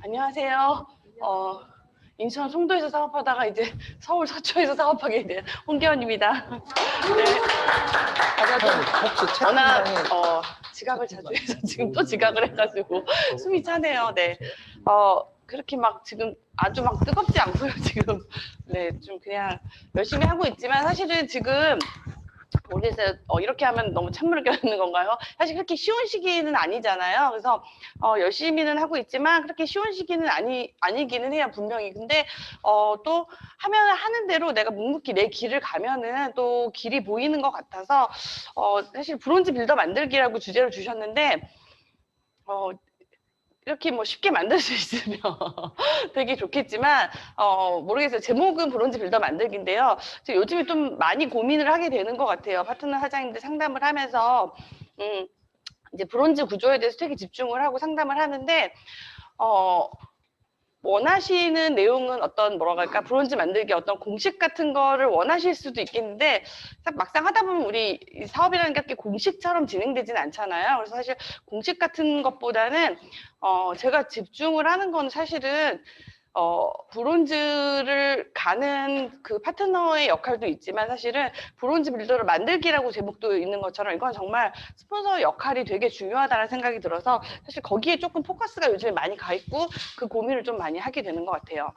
안녕하세요. 인천 송도에서 사업하다가 이제 서울 서초에서 사업하게 된 홍계원입니다. 네. 혹시 워낙 채팅방에 지각을 자주 해서 지금 또 지각을 해가지고 숨이 차네요. 네. 그렇게 막 지금 아주 막 뜨겁지 않고요. 지금 네, 좀 그냥 열심히 하고 있지만 사실은 지금 모르겠어요. 이렇게 하면 너무 찬물을 끼얹는 건가요? 사실 그렇게 쉬운 시기는 아니잖아요. 그래서 열심히는 하고 있지만 그렇게 쉬운 시기는 아니기는 해요, 분명히. 근데 또 하는 대로 내가 묵묵히 내 길을 가면은 또 길이 보이는 것 같아서 사실 브론즈 빌더 만들기라고 주제를 주셨는데 이렇게 뭐 쉽게 만들 수 있으면 되게 좋겠지만 모르겠어요. 제목은 브론즈 빌더 만들기인데요. 요즘에 좀 많이 고민을 하게 되는 것 같아요. 파트너 사장님들 상담을 하면서 이제 브론즈 구조에 대해서 되게 집중을 하고 상담을 하는데 원하시는 내용은 어떤 뭐라고 할까 브론즈 만들기 어떤 공식 같은 거를 원하실 수도 있겠는데 막상 하다 보면 우리 사업이라는 게 공식처럼 진행되지는 않잖아요. 그래서 사실 공식 같은 것보다는 제가 집중을 하는 건 사실은 브론즈를 가는 그 파트너의 역할도 있지만 사실은 브론즈 빌더를 만들기라고 제목도 있는 것처럼 이건 정말 스폰서의 역할이 되게 중요하다는 생각이 들어서 사실 거기에 조금 포커스가 요즘에 많이 가 있고 그 고민을 좀 많이 하게 되는 것 같아요.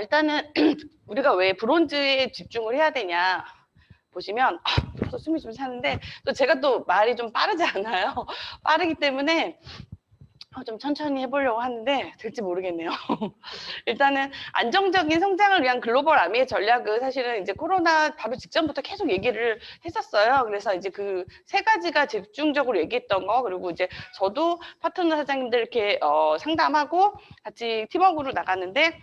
일단은 우리가 왜 브론즈에 집중을 해야 되냐 보시면 또 숨이 좀 차는데 또 제가 또 말이 좀 빠르지 않아요. 빠르기 때문에 좀 천천히 해보려고 하는데 될지 모르겠네요. 일단은 안정적인 성장을 위한 글로벌 아미의 전략은 사실은 이제 코로나 바로 직전부터 계속 얘기를 했었어요. 그래서 이제 그 세 가지가 집중적으로 얘기했던 거, 그리고 이제 저도 파트너 사장님들 이렇게 상담하고 같이 팀워크로 나가는데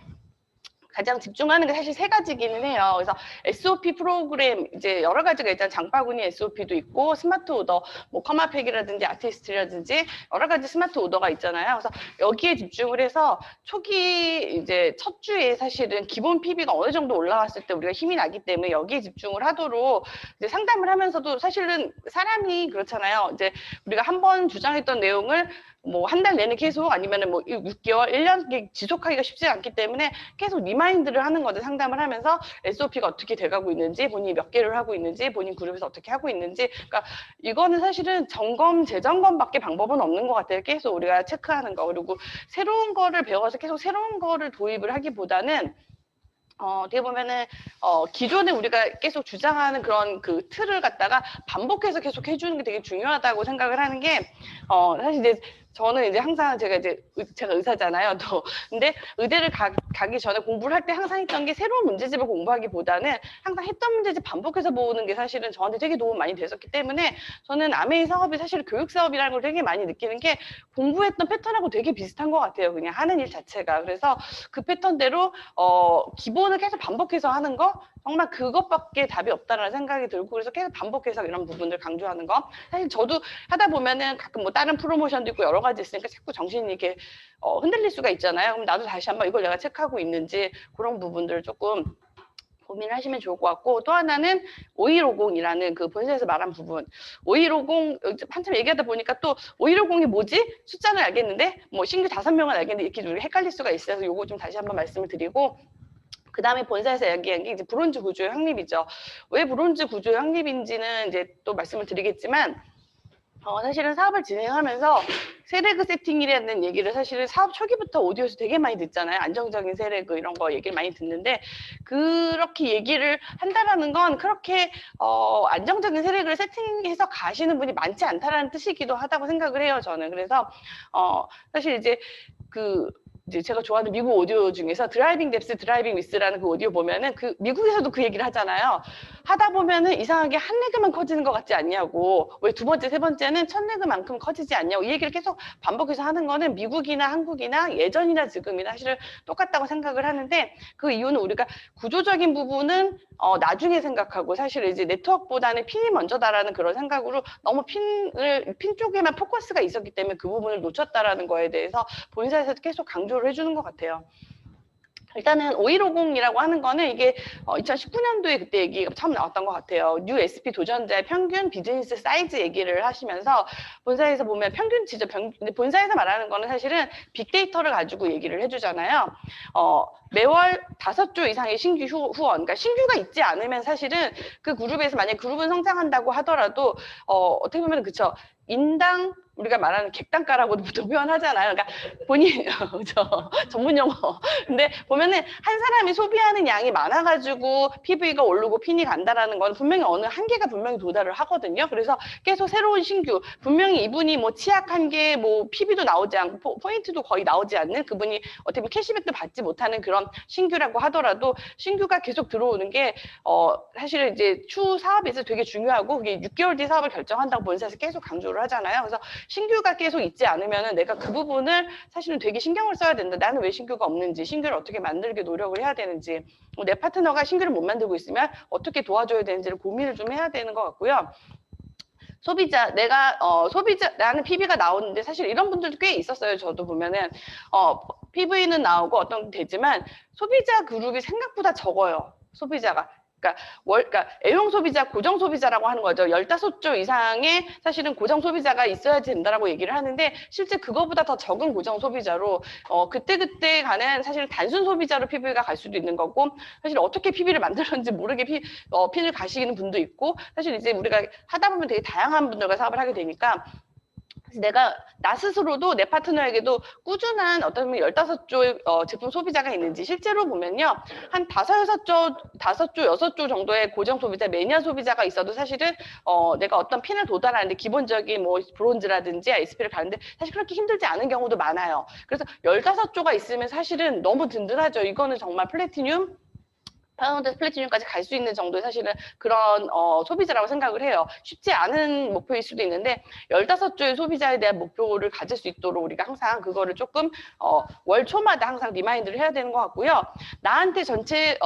가장 집중하는 게 사실 세 가지기는 해요. 그래서 SOP 프로그램 이제 여러 가지가 일단 장바구니 SOP도 있고 스마트 오더, 뭐 커마팩이라든지 아티스트라든지 여러 가지 스마트 오더가 있잖아요. 그래서 여기에 집중을 해서 초기 이제 첫 주에 사실은 기본 PB가 어느 정도 올라왔을 때 우리가 힘이 나기 때문에 여기에 집중을 하도록 이제 상담을 하면서도 사실은 사람이 그렇잖아요. 이제 우리가 한 번 주장했던 내용을 뭐 한 달 내내 계속 아니면은 뭐 6개월, 1년 지속하기가 쉽지 않기 때문에 계속 리마인드를 하는 거죠. 상담을 하면서 SOP가 어떻게 돼가고 있는지, 본인이 몇 개를 하고 있는지, 본인 그룹에서 어떻게 하고 있는지. 그러니까 이거는 사실은 점검, 재점검밖에 방법은 없는 것 같아요. 계속 우리가 체크하는 거. 그리고 새로운 거를 배워서 계속 새로운 거를 도입을 하기보다는 어떻게 보면은 기존에 우리가 계속 주장하는 그런 그 틀을 갖다가 반복해서 계속 해주는 게 되게 중요하다고 생각을 하는 게 사실 이제 저는 이제 항상 제가 의사잖아요. 또 근데 의대를 가기 전에 공부를 할 때 항상 했던 게 새로운 문제집을 공부하기보다는 항상 했던 문제집 반복해서 보는 게 사실은 저한테 되게 도움 많이 됐었기 때문에 저는 아메이 사업이 사실 교육 사업이라는 걸 되게 많이 느끼는 게 공부했던 패턴하고 되게 비슷한 것 같아요. 그냥 하는 일 자체가. 그래서 그 패턴대로 기본을 계속 반복해서 하는 거 정말 그것밖에 답이 없다라는 생각이 들고 그래서 계속 반복해서 이런 부분들 강조하는 거 사실 저도 하다 보면은 가끔 뭐 다른 프로모션도 있고 여러 가지 있으니까 자꾸 정신이 이렇게 흔들릴 수가 있잖아요. 그럼 나도 다시 한번 이걸 내가 체크하고 있는지 그런 부분들을 조금 고민을 하시면 좋을 것 같고 또 하나는 5150이라는 그 본사에서 말한 부분 5150 한참 얘기하다 보니까 또 5150이 뭐지? 숫자는 알겠는데 뭐 신규 5명은 알겠는데 이렇게 좀 헷갈릴 수가 있어서 요거 좀 다시 한번 말씀을 드리고 그 다음에 본사에서 얘기한 게 이제 브론즈 구조의 확립이죠. 왜 브론즈 구조의 확립인지는 이제 또 말씀을 드리겠지만 사실은 사업을 진행하면서 세레그 세팅이라는 얘기를 사실은 사업 초기부터 오디오에서 되게 많이 듣잖아요. 안정적인 세레그 이런 거 얘기를 많이 듣는데 그렇게 얘기를 한다라는 건 그렇게 안정적인 세레그를 세팅해서 가시는 분이 많지 않다라는 뜻이기도 하다고 생각을 해요. 저는. 그래서 사실 이제 이제 제가 좋아하는 미국 오디오 중에서 드라이빙 뎁스 드라이빙 위스라는 그 오디오 보면은 그 미국에서도 그 얘기를 하잖아요. 하다 보면은 이상하게 한 레그만 커지는 것 같지 않냐고. 왜 두 번째, 세 번째는 첫 레그만큼 커지지 않냐고. 이 얘기를 계속 반복해서 하는 거는 미국이나 한국이나 예전이나 지금이나 사실은 똑같다고 생각을 하는데 그 이유는 우리가 구조적인 부분은 나중에 생각하고 사실 이제 네트워크보다는 핀이 먼저다라는 그런 생각으로 너무 핀 쪽에만 포커스가 있었기 때문에 그 부분을 놓쳤다라는 거에 대해서 본사에서 계속 강조를 해주는 것 같아요. 일단은 5150이라고 하는 거는 이게 2019년도에 그때 얘기가 처음 나왔던 것 같아요. 뉴 SP 도전자의 평균 비즈니스 사이즈 얘기를 하시면서 본사에서 보면 평균치죠. 근데 본사에서 말하는 거는 사실은 빅데이터를 가지고 얘기를 해주잖아요. 매월 5조 이상의 신규 후원, 그러니까 신규가 있지 않으면 사실은 그 그룹에서 만약에 그룹은 성장한다고 하더라도 어떻게 보면 그쵸. 인당 우리가 말하는 객단가라고도 보통 표현하잖아요. 그러니까 본인 전문 용어. 근데 보면은 한 사람이 소비하는 양이 많아가지고 PV가 오르고 핀이 간다라는 건 분명히 어느 한계가 분명히 도달을 하거든요. 그래서 계속 새로운 신규, 분명히 이분이 뭐 치약 한 개, 뭐 PV도 나오지 않고 포인트도 거의 나오지 않는 그분이 어떻게 보면 캐시백도 받지 못하는 그런 신규라고 하더라도 신규가 계속 들어오는 게 사실은 이제 추 사업에서 되게 중요하고 그게 6개월 뒤 사업을 결정한다고 본사에서 계속 강조를 하잖아요. 그래서 신규가 계속 있지 않으면은 내가 그 부분을 사실은 되게 신경을 써야 된다. 나는 왜 신규가 없는지, 신규를 어떻게 만들게 노력을 해야 되는지, 내 파트너가 신규를 못 만들고 있으면 어떻게 도와줘야 되는지를 고민을 좀 해야 되는 것 같고요. 소비자, 내가 소비자라는 PV가 나오는데 사실 이런 분들도 꽤 있었어요. 저도 보면은 PV는 나오고 어떤 되지만 소비자 그룹이 생각보다 적어요. 소비자가. 그러니까 애용 소비자, 고정 소비자라고 하는 거죠. 15조 이상의 사실은 고정 소비자가 있어야 된다라고 얘기를 하는데 실제 그거보다 더 적은 고정 소비자로 그때그때 가는 사실 단순 소비자로 PV가 갈 수도 있는 거고 사실 어떻게 PV를 만들었는지 모르게 핀을 가시는 분도 있고 사실 이제 우리가 하다 보면 되게 다양한 분들과 사업을 하게 되니까 그래서 내가 나 스스로도 내 파트너에게도 꾸준한 어떤 15조의 제품 소비자가 있는지 실제로 보면요. 한 5조, 6조 정도의 고정 소비자, 매니아 소비자가 있어도 사실은 내가 어떤 핀을 도달하는데 기본적인 뭐 브론즈라든지 SP를 가는데 사실 그렇게 힘들지 않은 경우도 많아요. 그래서 15조가 있으면 사실은 너무 든든하죠. 이거는 정말 플래티늄 파운드 플래티늄까지 갈 수 있는 정도의 사실은 그런 소비자라고 생각을 해요. 쉽지 않은 목표일 수도 있는데 15조의 소비자에 대한 목표를 가질 수 있도록 우리가 항상 그거를 조금 월 초마다 항상 리마인드를 해야 되는 것 같고요. 나한테 전체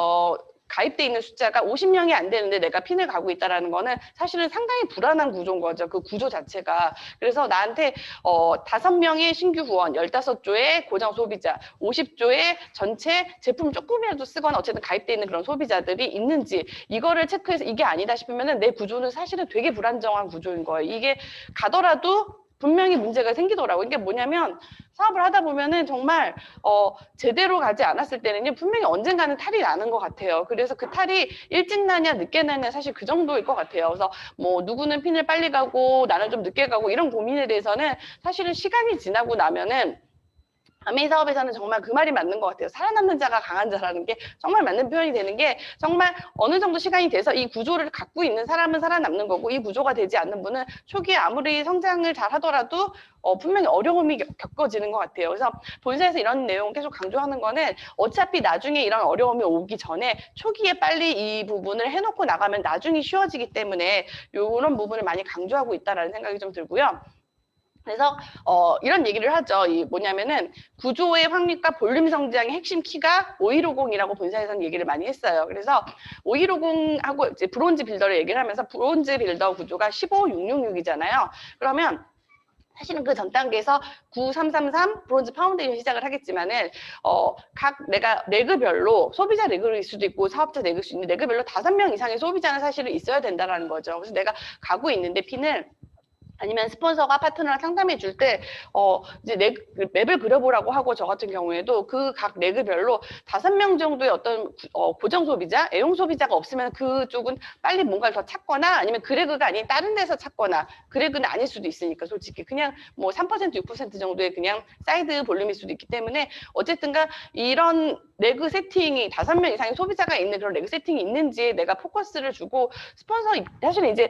가입돼 있는 숫자가 50명이 안 되는데 내가 핀을 가고 있다는 거는 사실은 상당히 불안한 구조인 거죠. 그 구조 자체가. 그래서 나한테 5명의 신규 후원, 15조의 고정 소비자, 50조의 전체 제품 조금이라도 쓰거나 어쨌든 가입돼 있는 그런 소비자들이 있는지 이거를 체크해서 이게 아니다 싶으면 내 구조는 사실은 되게 불안정한 구조인 거예요. 이게 가더라도 분명히 문제가 생기더라고요. 이게 뭐냐면 사업을 하다 보면은 정말 제대로 가지 않았을 때는요 분명히 언젠가는 탈이 나는 것 같아요. 그래서 그 탈이 일찍 나냐 늦게 나냐 사실 그 정도일 것 같아요. 그래서 뭐 누구는 핀을 빨리 가고 나는 좀 늦게 가고 이런 고민에 대해서는 사실은 시간이 지나고 나면은 아메이 사업에서는 정말 그 말이 맞는 것 같아요. 살아남는 자가 강한 자라는 게 정말 맞는 표현이 되는 게 정말 어느 정도 시간이 돼서 이 구조를 갖고 있는 사람은 살아남는 거고 이 구조가 되지 않는 분은 초기에 아무리 성장을 잘 하더라도 분명히 어려움이 겪어지는 것 같아요. 그래서 본사에서 이런 내용 계속 강조하는 거는 어차피 나중에 이런 어려움이 오기 전에 초기에 빨리 이 부분을 해놓고 나가면 나중에 쉬워지기 때문에 이런 부분을 많이 강조하고 있다는 생각이 좀 들고요. 그래서 이런 얘기를 하죠. 뭐냐면은 구조의 확립과 볼륨 성장의 핵심 키가 5150이라고 본사에서는 얘기를 많이 했어요. 그래서 5150하고 이제 브론즈 빌더를 얘기를 하면서 브론즈 빌더 구조가 15666이잖아요. 그러면 사실은 그 전 단계에서 9333 브론즈 파운데이션 시작을 하겠지만은 내가 레그별로 소비자 레그일 수도 있고 사업자 레그일 수 있는 레그별로 5명 이상의 소비자는 사실은 있어야 된다는 거죠. 그래서 내가 가고 있는데 핀을 아니면 스폰서가 파트너랑 상담해 줄 때 이제 맵을 그려보라고 하고 저 같은 경우에도 그 각 레그별로 5명 정도의 어떤 고정 소비자, 애용 소비자가 없으면 그쪽은 빨리 뭔가를 더 찾거나 아니면 그 레그가 아닌 다른 데서 찾거나 그 레그는 아닐 수도 있으니까 솔직히 그냥 뭐 3% 6% 정도의 그냥 사이드 볼륨일 수도 있기 때문에 어쨌든가 이런 레그 세팅이 5명 이상의 소비자가 있는 그런 레그 세팅이 있는지에 내가 포커스를 주고 스폰서 사실은 이제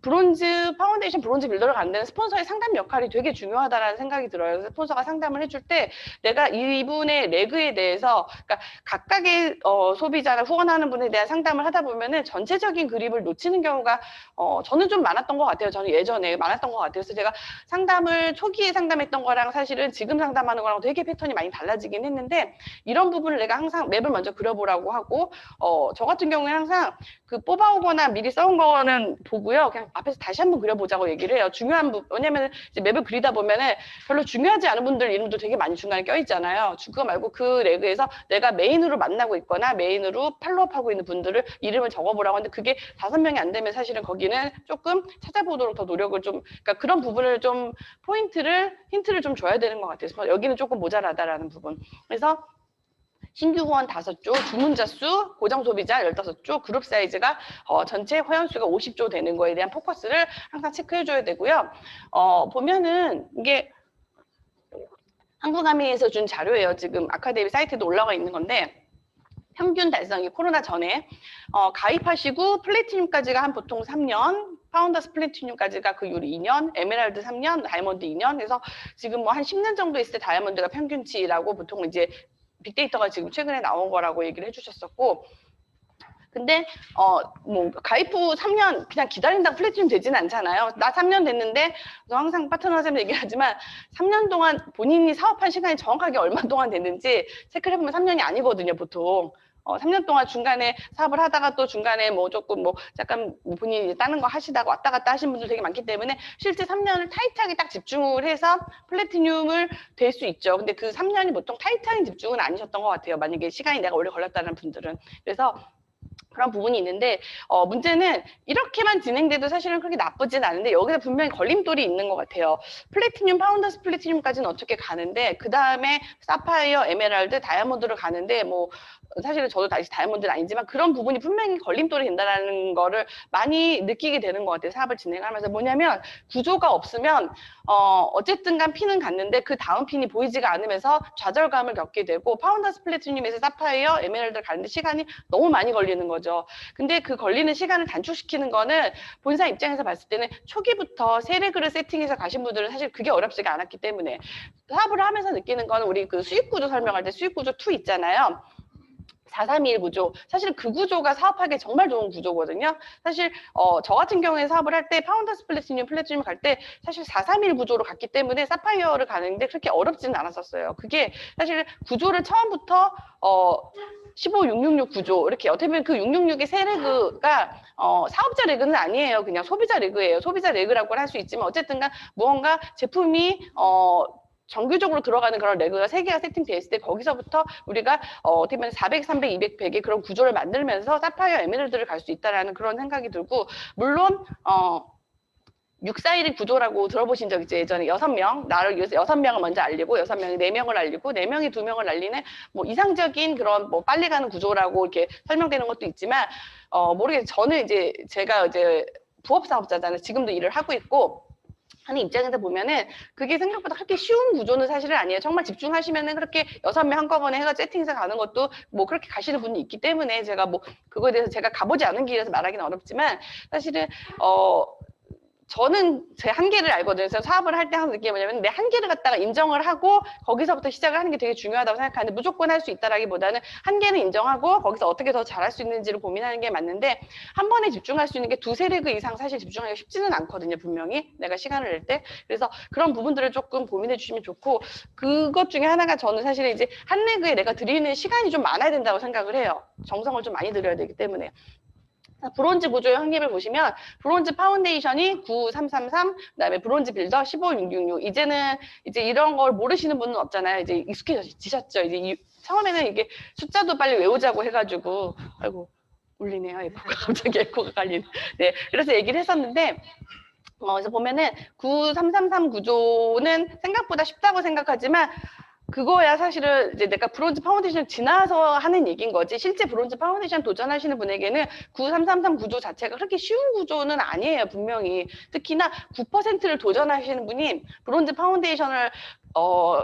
브론즈 파운데이션 브론즈 빌더를 가는 데는 스폰서의 상담 역할이 되게 중요하다라는 생각이 들어요. 그래서 스폰서가 상담을 해줄 때 내가 이분의 레그에 대해서 그러니까 각각의 소비자나 후원하는 분에 대한 상담을 하다 보면은 전체적인 그림을 놓치는 경우가 저는 좀 많았던 것 같아요. 저는 예전에 많았던 것 같아요. 그래서 제가 상담을 초기에 상담했던 거랑 사실은 지금 상담하는 거랑 되게 패턴이 많이 달라지긴 했는데 이런 부분을 내가 항상 맵을 먼저 그려보라고 하고 저 같은 경우에 항상 그 뽑아오거나 미리 써온 거는 보고요. 그냥 앞에서 다시 한번 그려보자고 얘기를 해요. 같아요. 중요한 왜냐면 이제 맵을 그리다 보면은 별로 중요하지 않은 분들 이름도 되게 많이 중간에 껴있잖아요. 그거 말고 그 레그에서 내가 메인으로 만나고 있거나 메인으로 팔로우업하고 있는 분들을 이름을 적어보라고 하는데 그게 5명이 안 되면 사실은 거기는 조금 찾아보도록 더 노력을 좀, 그러니까 그런 부분을 좀 힌트를 좀 줘야 되는 것 같아요. 그래서 여기는 조금 모자라다라는 부분. 그래서 신규 후원 5조, 주문자 수, 고정 소비자 15조, 그룹 사이즈가 전체 회원수가 50조 되는 거에 대한 포커스를 항상 체크해줘야 되고요. 보면은 이게 한국아미에서 준 자료예요. 지금 아카데미 사이트에도 올라가 있는 건데 평균 달성이 코로나 전에 가입하시고 플래티늄까지가 한 보통 3년, 파운더스 플래티늄까지가 그 이후로 2년, 에메랄드 3년, 다이아몬드 2년. 그래서 지금 뭐 한 10년 정도 있을 때 다이아몬드가 평균치라고 보통 이제 빅데이터가 지금 최근에 나온 거라고 얘기를 해주셨었고, 근데 뭐 가입 후 3년 그냥 기다린다고 플래티늄 되지는 않잖아요. 나 3년 됐는데 항상 파트너한테 얘기하지만 3년 동안 본인이 사업한 시간이 정확하게 얼마 동안 됐는지 체크를 해보면 3년이 아니거든요, 보통. 3년 동안 중간에 사업을 하다가 또 중간에 뭐 조금 뭐 잠깐 본인이 다른 거 하시다가 왔다 갔다 하신 분들 되게 많기 때문에 실제 3년을 타이트하게 딱 집중을 해서 플래티늄을 될 수 있죠. 근데 그 3년이 보통 타이트한 집중은 아니셨던 것 같아요. 만약에 시간이 내가 오래 걸렸다는 분들은. 그래서 그런 부분이 있는데 문제는 이렇게만 진행돼도 사실은 그렇게 나쁘진 않은데 여기서 분명히 걸림돌이 있는 것 같아요. 플래티늄, 파운더스 플래티늄까지는 어떻게 가는데 그 다음에 사파이어, 에메랄드, 다이아몬드로 가는데 뭐 사실은 저도 다시 다이아몬드는 아니지만 그런 부분이 분명히 걸림돌이 된다는 거를 많이 느끼게 되는 것 같아요. 사업을 진행하면서 뭐냐면 구조가 없으면 어쨌든 간 핀은 갔는데 그 다음 핀이 보이지가 않으면서 좌절감을 겪게 되고 파운더스 플래티늄에서 사파이어, 에메랄드를 가는데 시간이 너무 많이 걸리는 거죠. 근데 그 걸리는 시간을 단축시키는 거는 본사 입장에서 봤을 때는 초기부터 세레그를 세팅해서 가신 분들은 사실 그게 어렵지가 않았기 때문에 사업을 하면서 느끼는 거는 우리 그 수익구조 설명할 때 수익구조 2 있잖아요. 4-3-2-1 구조. 사실 그 구조가 사업하기에 정말 좋은 구조거든요. 사실 저 같은 경우에 사업을 할 때 파운더스 플래티늄 갈 때 사실 4-3-1 구조로 갔기 때문에 사파이어를 가는데 그렇게 어렵지는 않았었어요. 그게 사실 구조를 처음부터 15-666 구조 이렇게 어떻게 보면 그 666의 세 레그가 사업자 레그는 아니에요. 그냥 소비자 레그예요. 소비자 레그라고 할 수 있지만 어쨌든 간 무언가 제품이 정규적으로 들어가는 그런 레그가 3개가 세팅되어 있을 때 거기서부터 우리가 어떻게 보면 400, 300, 200, 100의 그런 구조를 만들면서 사파이어, 에메랄드를 갈 수 있다라는 그런 생각이 들고 물론 6-4-1의 구조라고 들어보신 적 있죠? 예전에 6명, 나를 위해서 6명을 먼저 알리고 6명이 4명을 알리고 4명이 2명을 알리는 뭐 이상적인 그런 뭐 빨리 가는 구조라고 이렇게 설명되는 것도 있지만 모르겠어요. 저는 이제 제가 이제 부업 사업자잖아요. 지금도 일을 하고 있고 하는 입장에서 보면은 그게 생각보다 그렇게 쉬운 구조는 사실은 아니에요. 정말 집중하시면은 그렇게 6명 한꺼번에 해가 세팅해서 가는 것도 뭐 그렇게 가시는 분이 있기 때문에 제가 뭐 그거에 대해서 제가 가보지 않은 길에서 말하기는 어렵지만 사실은 저는 제 한계를 알거든요. 그래서 사업을 할 때 항상 느끼는 게 뭐냐면 내 한계를 갖다가 인정을 하고 거기서부터 시작을 하는 게 되게 중요하다고 생각하는데 무조건 할 수 있다라기보다는 한계는 인정하고 거기서 어떻게 더 잘할 수 있는지를 고민하는 게 맞는데 한 번에 집중할 수 있는 게 2-3레그 이상 사실 집중하기가 쉽지는 않거든요. 분명히 내가 시간을 낼 때. 그래서 그런 부분들을 조금 고민해 주시면 좋고 그것 중에 하나가 저는 사실 이제 한 레그에 내가 드리는 시간이 좀 많아야 된다고 생각을 해요. 정성을 좀 많이 들여야 되기 때문에. 브론즈 구조의 확립을 보시면 브론즈 파운데이션이 9333, 그다음에 브론즈 빌더 15666. 이제는 이제 이런 걸 모르시는 분은 없잖아요. 이제 익숙해지셨죠. 이제 처음에는 이게 숫자도 빨리 외우자고 해가지고 아이고 울리네요. 에코가 갑자기 에코가 깔리네. 네, 그래서 얘기를 했었는데. 그래서 보면은 9333 구조는 생각보다 쉽다고 생각하지만 그거야 사실은 이제 내가 브론즈 파운데이션 지나서 하는 얘기인 거지 실제 브론즈 파운데이션 도전하시는 분에게는 9333 구조 자체가 그렇게 쉬운 구조는 아니에요. 분명히 특히나 9%를 도전하시는 분이 브론즈 파운데이션을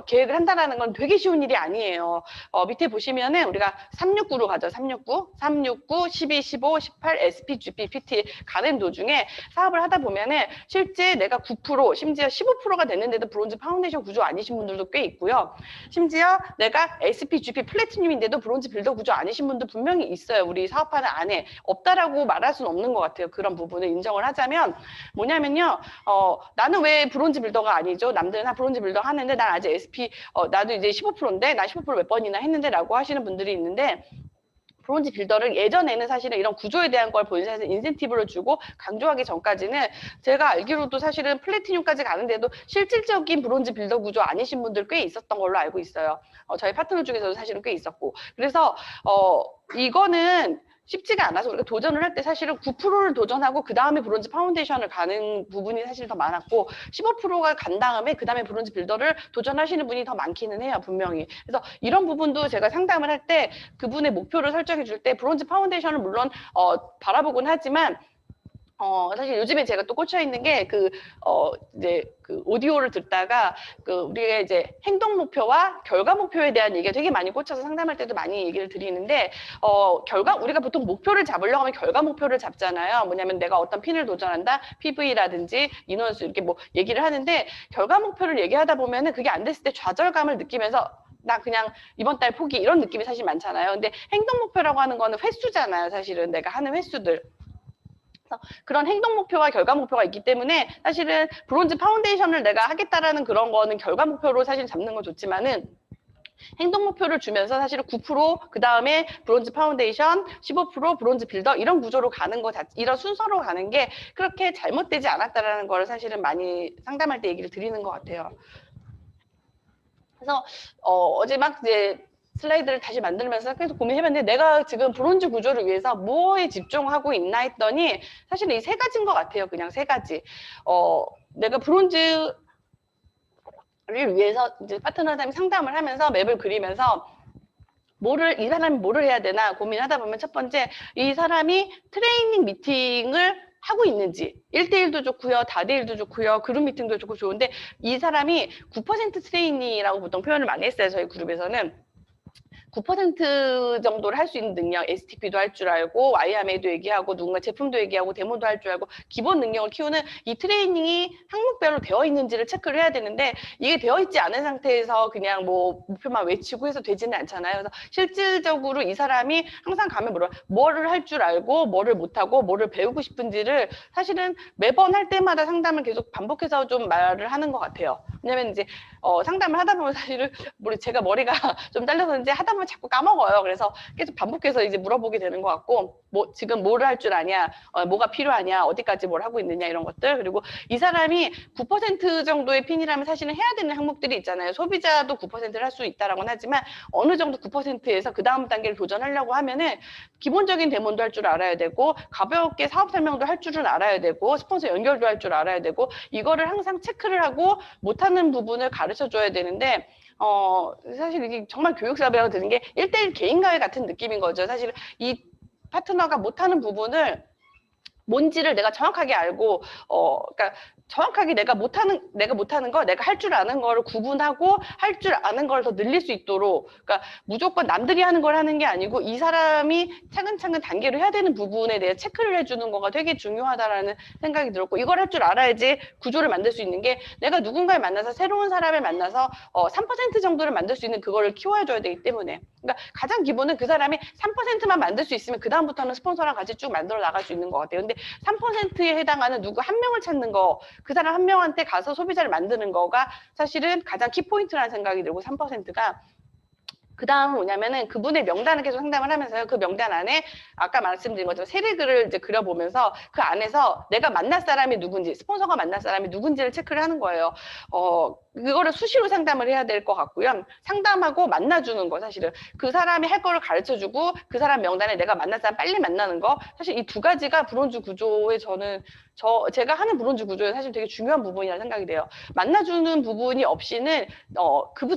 계획을 한다는 건 되게 쉬운 일이 아니에요. 밑에 보시면은 우리가 369로 가죠. 369, 12, 15, 18, SP, GP, PT 가는 도중에 사업을 하다 보면은 실제 내가 9%, 심지어 15%가 됐는데도 브론즈 파운데이션 구조 아니신 분들도 꽤 있고요. 심지어 내가 SP, GP, 플래티늄인데도 브론즈 빌더 구조 아니신 분도 분명히 있어요. 우리 사업하는 안에 없다라고 말할 수는 없는 것 같아요. 그런 부분을 인정을 하자면 뭐냐면요. 나는 왜 브론즈 빌더가 아니죠? 남들은 다 브론즈 빌더 하는데 난 아직 SP 나도 이제 15%인데 나 15% 몇 번이나 했는데 라고 하시는 분들이 있는데 브론즈 빌더를 예전에는 사실은 이런 구조에 대한 걸 본사에서 인센티브를 주고 강조하기 전까지는 제가 알기로도 사실은 플래티늄까지 가는데도 실질적인 브론즈 빌더 구조 아니신 분들 꽤 있었던 걸로 알고 있어요. 저희 파트너 중에서도 사실은 꽤 있었고. 그래서 이거는 쉽지가 않아서 우리가 도전을 할 때 사실은 9%를 도전하고 그 다음에 브론즈 파운데이션을 가는 부분이 사실 더 많았고 15%가 간 다음에 그 다음에 브론즈 빌더를 도전하시는 분이 더 많기는 해요, 분명히. 그래서 이런 부분도 제가 상담을 할 때 그분의 목표를 설정해 줄 때 브론즈 파운데이션을 물론 바라보곤 하지만 사실 요즘에 제가 또 꽂혀 있는 게 이제 그 오디오를 듣다가 우리가 이제 행동 목표와 결과 목표에 대한 얘기가 되게 많이 꽂혀서 상담할 때도 많이 얘기를 드리는데, 우리가 보통 목표를 잡으려고 하면 결과 목표를 잡잖아요. 뭐냐면 내가 어떤 핀을 도전한다, PV라든지 인원수 이렇게 뭐 얘기를 하는데, 결과 목표를 얘기하다 보면은 그게 안 됐을 때 좌절감을 느끼면서 나 그냥 이번 달 포기 이런 느낌이 사실 많잖아요. 근데 행동 목표라고 하는 거는 횟수잖아요. 사실은 내가 하는 횟수들. 그런 행동 목표와 결과 목표가 있기 때문에 사실은 브론즈 파운데이션을 내가 하겠다라는 그런 거는 결과 목표로 사실 잡는 건 좋지만은 행동 목표를 주면서 사실은 9% 그다음에 브론즈 파운데이션 15% 브론즈 빌더 이런 구조로 가는 거 이런 순서로 가는 게 그렇게 잘못되지 않았다라는 거를 사실은 많이 상담할 때 얘기를 드리는 것 같아요. 그래서 어제 막 이제 슬라이드를 다시 만들면서 계속 고민해봤는데 내가 지금 브론즈 구조를 위해서 뭐에 집중하고 있나 했더니 사실은 이 세 가지인 것 같아요. 그냥 세 가지. 내가 브론즈를 위해서 이제 파트너들이 상담을 하면서 맵을 그리면서 이 사람이 뭐를 해야 되나 고민하다 보면 첫 번째, 이 사람이 트레이닝 미팅을 하고 있는지 1대1도 좋고요. 다대1도 좋고요. 그룹 미팅도 좋고 좋은데 이 사람이 9% 트레이닝이라고 보통 표현을 많이 했어요. 저희 그룹에서는. 9% 정도를 할 수 있는 능력, STP도 할 줄 알고 YMA도 얘기하고 누군가 제품도 얘기하고 데모도 할 줄 알고 기본 능력을 키우는 이 트레이닝이 항목별로 되어 있는지를 체크를 해야 되는데 이게 되어 있지 않은 상태에서 그냥 뭐 목표만 외치고 해서 되지는 않잖아요. 그래서 실질적으로 이 사람이 항상 가면 뭐를 할 줄 알고 뭐를 못하고 뭐를 배우고 싶은지를 사실은 매번 할 때마다 상담을 계속 반복해서 좀 말을 하는 것 같아요. 왜냐면 이제 상담을 하다 보면 사실은 제가 머리가 좀 딸려서인지 하다 보면 자꾸 까먹어요. 그래서 계속 반복해서 이제 물어보게 되는 것 같고, 지금 뭐를 할 줄 아냐, 뭐가 필요하냐, 어디까지 뭘 하고 있느냐 이런 것들. 그리고 이 사람이 9% 정도의 핀이라면 사실은 해야 되는 항목들이 있잖아요. 소비자도 9%를 할 수 있다라고는 하지만 어느 정도 9%에서 그 다음 단계를 도전하려고 하면은 기본적인 데모도 할 줄 알아야 되고 가볍게 사업 설명도 할 줄은 알아야 되고 스폰서 연결도 할 줄 알아야 되고 이거를 항상 체크를 하고 못하는 부분을 가르쳐 줘야 되는데 사실 이게 정말 교육사업이라고 드는 게 1대1 개인과외 같은 느낌인 거죠. 사실 이 파트너가 못하는 부분을 뭔지를 내가 정확하게 알고 그러니까 정확하게 내가 못하는 거, 내가 할 줄 아는 거를 구분하고 할 줄 아는 걸 더 늘릴 수 있도록, 그러니까 무조건 남들이 하는 걸 하는 게 아니고 이 사람이 차근차근 단계로 해야 되는 부분에 대해 체크를 해주는 거가 되게 중요하다라는 생각이 들었고, 이걸 할 줄 알아야지 구조를 만들 수 있는 게, 내가 누군가를 만나서 새로운 사람을 만나서 3% 정도를 만들 수 있는 그거를 키워줘야 되기 때문에, 그러니까 가장 기본은 그 사람이 3%만 만들 수 있으면 그 다음부터는 스폰서랑 같이 쭉 만들어 나갈 수 있는 것 같아요. 근데 3%에 해당하는 누구 한 명을 찾는 거, 그 사람 한 명한테 가서 소비자를 만드는 거가 사실은 가장 키포인트라는 생각이 들고, 3%가 그 다음은 뭐냐면은 그분의 명단을 계속 상담을 하면서요. 그 명단 안에 아까 말씀드린 것처럼 세례글을 이제 그려보면서 그 안에서 내가 만날 사람이 누군지, 스폰서가 만날 사람이 누군지를 체크를 하는 거예요. 그거를 수시로 상담을 해야 될 것 같고요. 상담하고 만나주는 거, 사실은 그 사람이 할 거를 가르쳐주고 그 사람 명단에 내가 만날 사람 빨리 만나는 거, 사실 이 두 가지가 브론즈 구조에 제가 하는 브론즈 구조에 사실 되게 중요한 부분이라 생각이 돼요. 만나주는 부분이 없이는